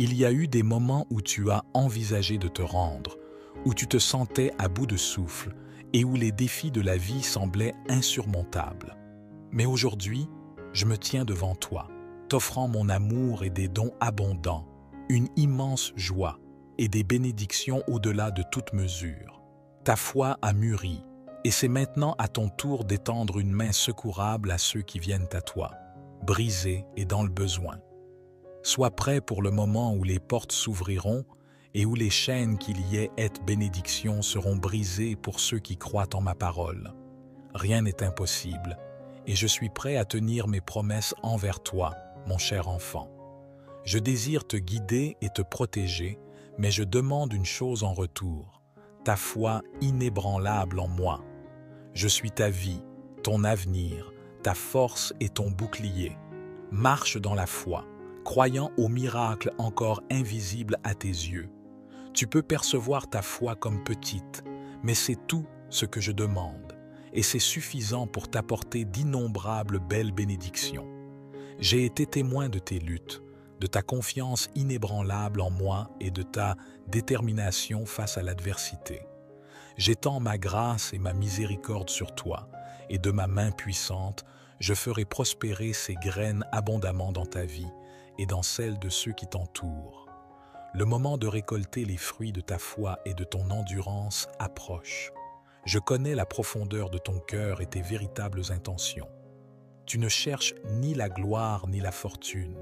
A: Il y a eu des moments où tu as envisagé de te rendre, où tu te sentais à bout de souffle et où les défis de la vie semblaient insurmontables. Mais aujourd'hui, je me tiens devant toi, t'offrant mon amour et des dons abondants, une immense joie et des bénédictions au-delà de toute mesure. Ta foi a mûri, et c'est maintenant à ton tour d'étendre une main secourable à ceux qui viennent à toi, brisés et dans le besoin. Sois prêt pour le moment où les portes s'ouvriront et où les chaînes qui liaient cette bénédiction seront brisées pour ceux qui croient en ma parole. Rien n'est impossible, et je suis prêt à tenir mes promesses envers toi, mon cher enfant. Je désire te guider et te protéger, mais je demande une chose en retour, ta foi inébranlable en moi. Je suis ta vie, ton avenir, ta force et ton bouclier. Marche dans la foi, croyant aux miracles encore invisibles à tes yeux. Tu peux percevoir ta foi comme petite, mais c'est tout ce que je demande, et c'est suffisant pour t'apporter d'innombrables belles bénédictions. J'ai été témoin de tes luttes, de ta confiance inébranlable en moi et de ta détermination face à l'adversité. J'étends ma grâce et ma miséricorde sur toi, et de ma main puissante, je ferai prospérer ces graines abondamment dans ta vie et dans celle de ceux qui t'entourent. Le moment de récolter les fruits de ta foi et de ton endurance approche. Je connais la profondeur de ton cœur et tes véritables intentions. Tu ne cherches ni la gloire ni la fortune.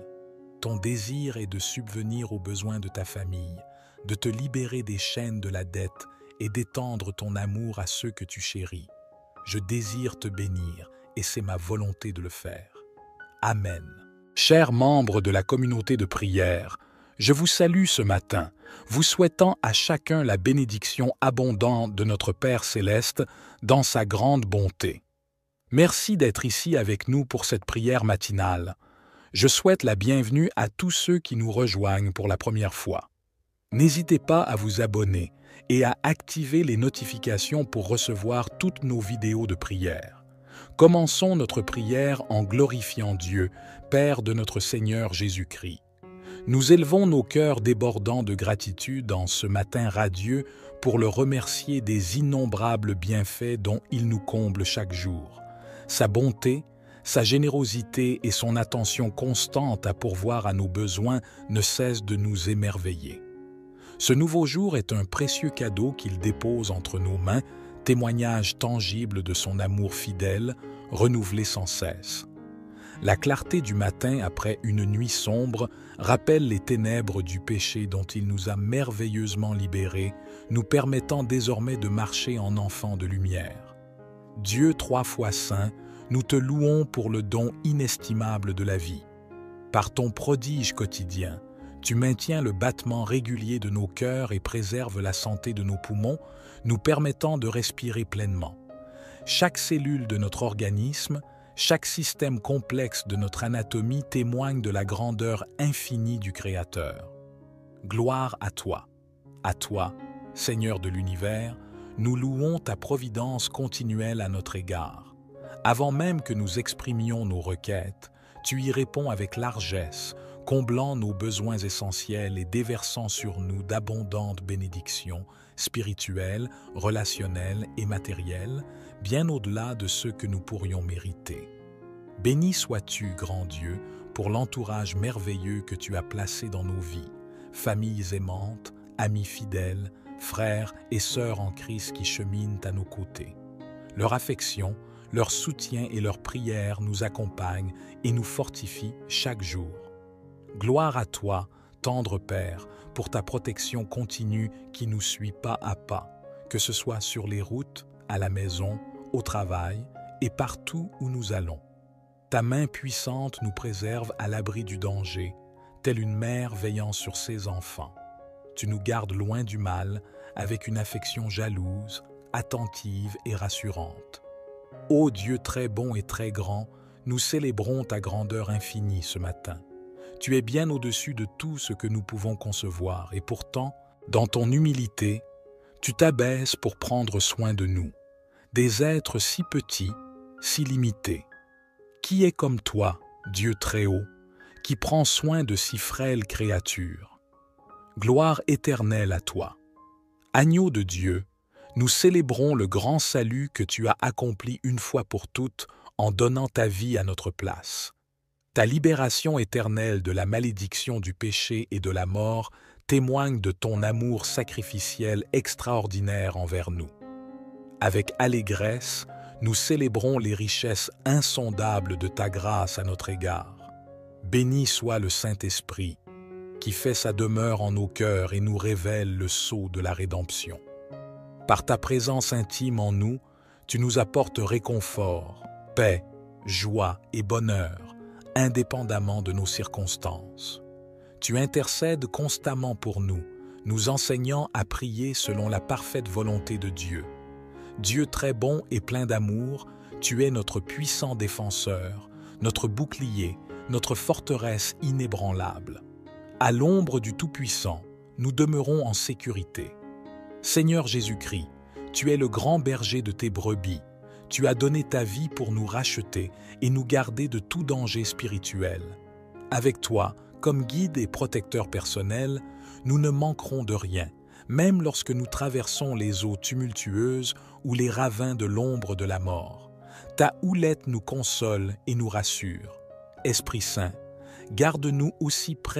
A: Ton désir est de subvenir aux besoins de ta famille, de te libérer des chaînes de la dette et d'étendre ton amour à ceux que tu chéris. Je désire te bénir et c'est ma volonté de le faire. Amen. Chers membres de la communauté de prière, je vous salue ce matin, vous souhaitant à chacun la bénédiction abondante de notre Père céleste dans sa grande bonté. Merci d'être ici avec nous pour cette prière matinale. Je souhaite la bienvenue à tous ceux qui nous rejoignent pour la première fois. N'hésitez pas à vous abonner et à activer les notifications pour recevoir toutes nos vidéos de prière. Commençons notre prière en glorifiant Dieu, Père de notre Seigneur Jésus-Christ. Nous élevons nos cœurs débordants de gratitude en ce matin radieux pour le remercier des innombrables bienfaits dont il nous comble chaque jour. Sa bonté, sa générosité et son attention constante à pourvoir à nos besoins ne cessent de nous émerveiller. Ce nouveau jour est un précieux cadeau qu'il dépose entre nos mains, témoignage tangible de son amour fidèle, renouvelé sans cesse. La clarté du matin après une nuit sombre rappelle les ténèbres du péché dont il nous a merveilleusement libérés, nous permettant désormais de marcher en enfants de lumière. Dieu 3 fois saint, nous te louons pour le don inestimable de la vie. Par ton prodige quotidien, tu maintiens le battement régulier de nos cœurs et préserves la santé de nos poumons, nous permettant de respirer pleinement. Chaque cellule de notre organisme, chaque système complexe de notre anatomie témoigne de la grandeur infinie du Créateur. Gloire à toi, Seigneur de l'univers, nous louons ta providence continuelle à notre égard. Avant même que nous exprimions nos requêtes, tu y réponds avec largesse, comblant nos besoins essentiels et déversant sur nous d'abondantes bénédictions spirituelles, relationnelles et matérielles, bien au-delà de ce que nous pourrions mériter. Béni sois-tu, grand Dieu, pour l'entourage merveilleux que tu as placé dans nos vies, familles aimantes, amis fidèles, frères et sœurs en Christ qui cheminent à nos côtés. Leur affection, leur soutien et leurs prières nous accompagnent et nous fortifient chaque jour. Gloire à toi, tendre Père, pour ta protection continue qui nous suit pas à pas, que ce soit sur les routes, à la maison, au travail et partout où nous allons. Ta main puissante nous préserve à l'abri du danger, telle une mère veillant sur ses enfants. Tu nous gardes loin du mal, avec une affection jalouse, attentive et rassurante. Ô Dieu très bon et très grand, nous célébrons ta grandeur infinie ce matin. Tu es bien au-dessus de tout ce que nous pouvons concevoir, et pourtant, dans ton humilité, tu t'abaisses pour prendre soin de nous, des êtres si petits, si limités. Qui est comme toi, Dieu très haut, qui prend soin de si frêles créatures? Gloire éternelle à toi. Agneau de Dieu, nous célébrons le grand salut que tu as accompli une fois pour toutes en donnant ta vie à notre place. Ta libération éternelle de la malédiction du péché et de la mort témoigne de ton amour sacrificiel extraordinaire envers nous. Avec allégresse, nous célébrons les richesses insondables de ta grâce à notre égard. Béni soit le Saint-Esprit, qui fait sa demeure en nos cœurs et nous révèle le sceau de la rédemption. Par ta présence intime en nous, tu nous apportes réconfort, paix, joie et bonheur, indépendamment de nos circonstances. Tu intercèdes constamment pour nous, nous enseignant à prier selon la parfaite volonté de Dieu. Dieu très bon et plein d'amour, tu es notre puissant défenseur, notre bouclier, notre forteresse inébranlable. À l'ombre du Tout-Puissant, nous demeurons en sécurité. Seigneur Jésus-Christ, tu es le grand berger de tes brebis. Tu as donné ta vie pour nous racheter et nous garder de tout danger spirituel. Avec toi, comme guide et protecteur personnel, nous ne manquerons de rien, même lorsque nous traversons les eaux tumultueuses ou les ravins de l'ombre de la mort. Ta houlette nous console et nous rassure. Esprit Saint, garde-nous aussi près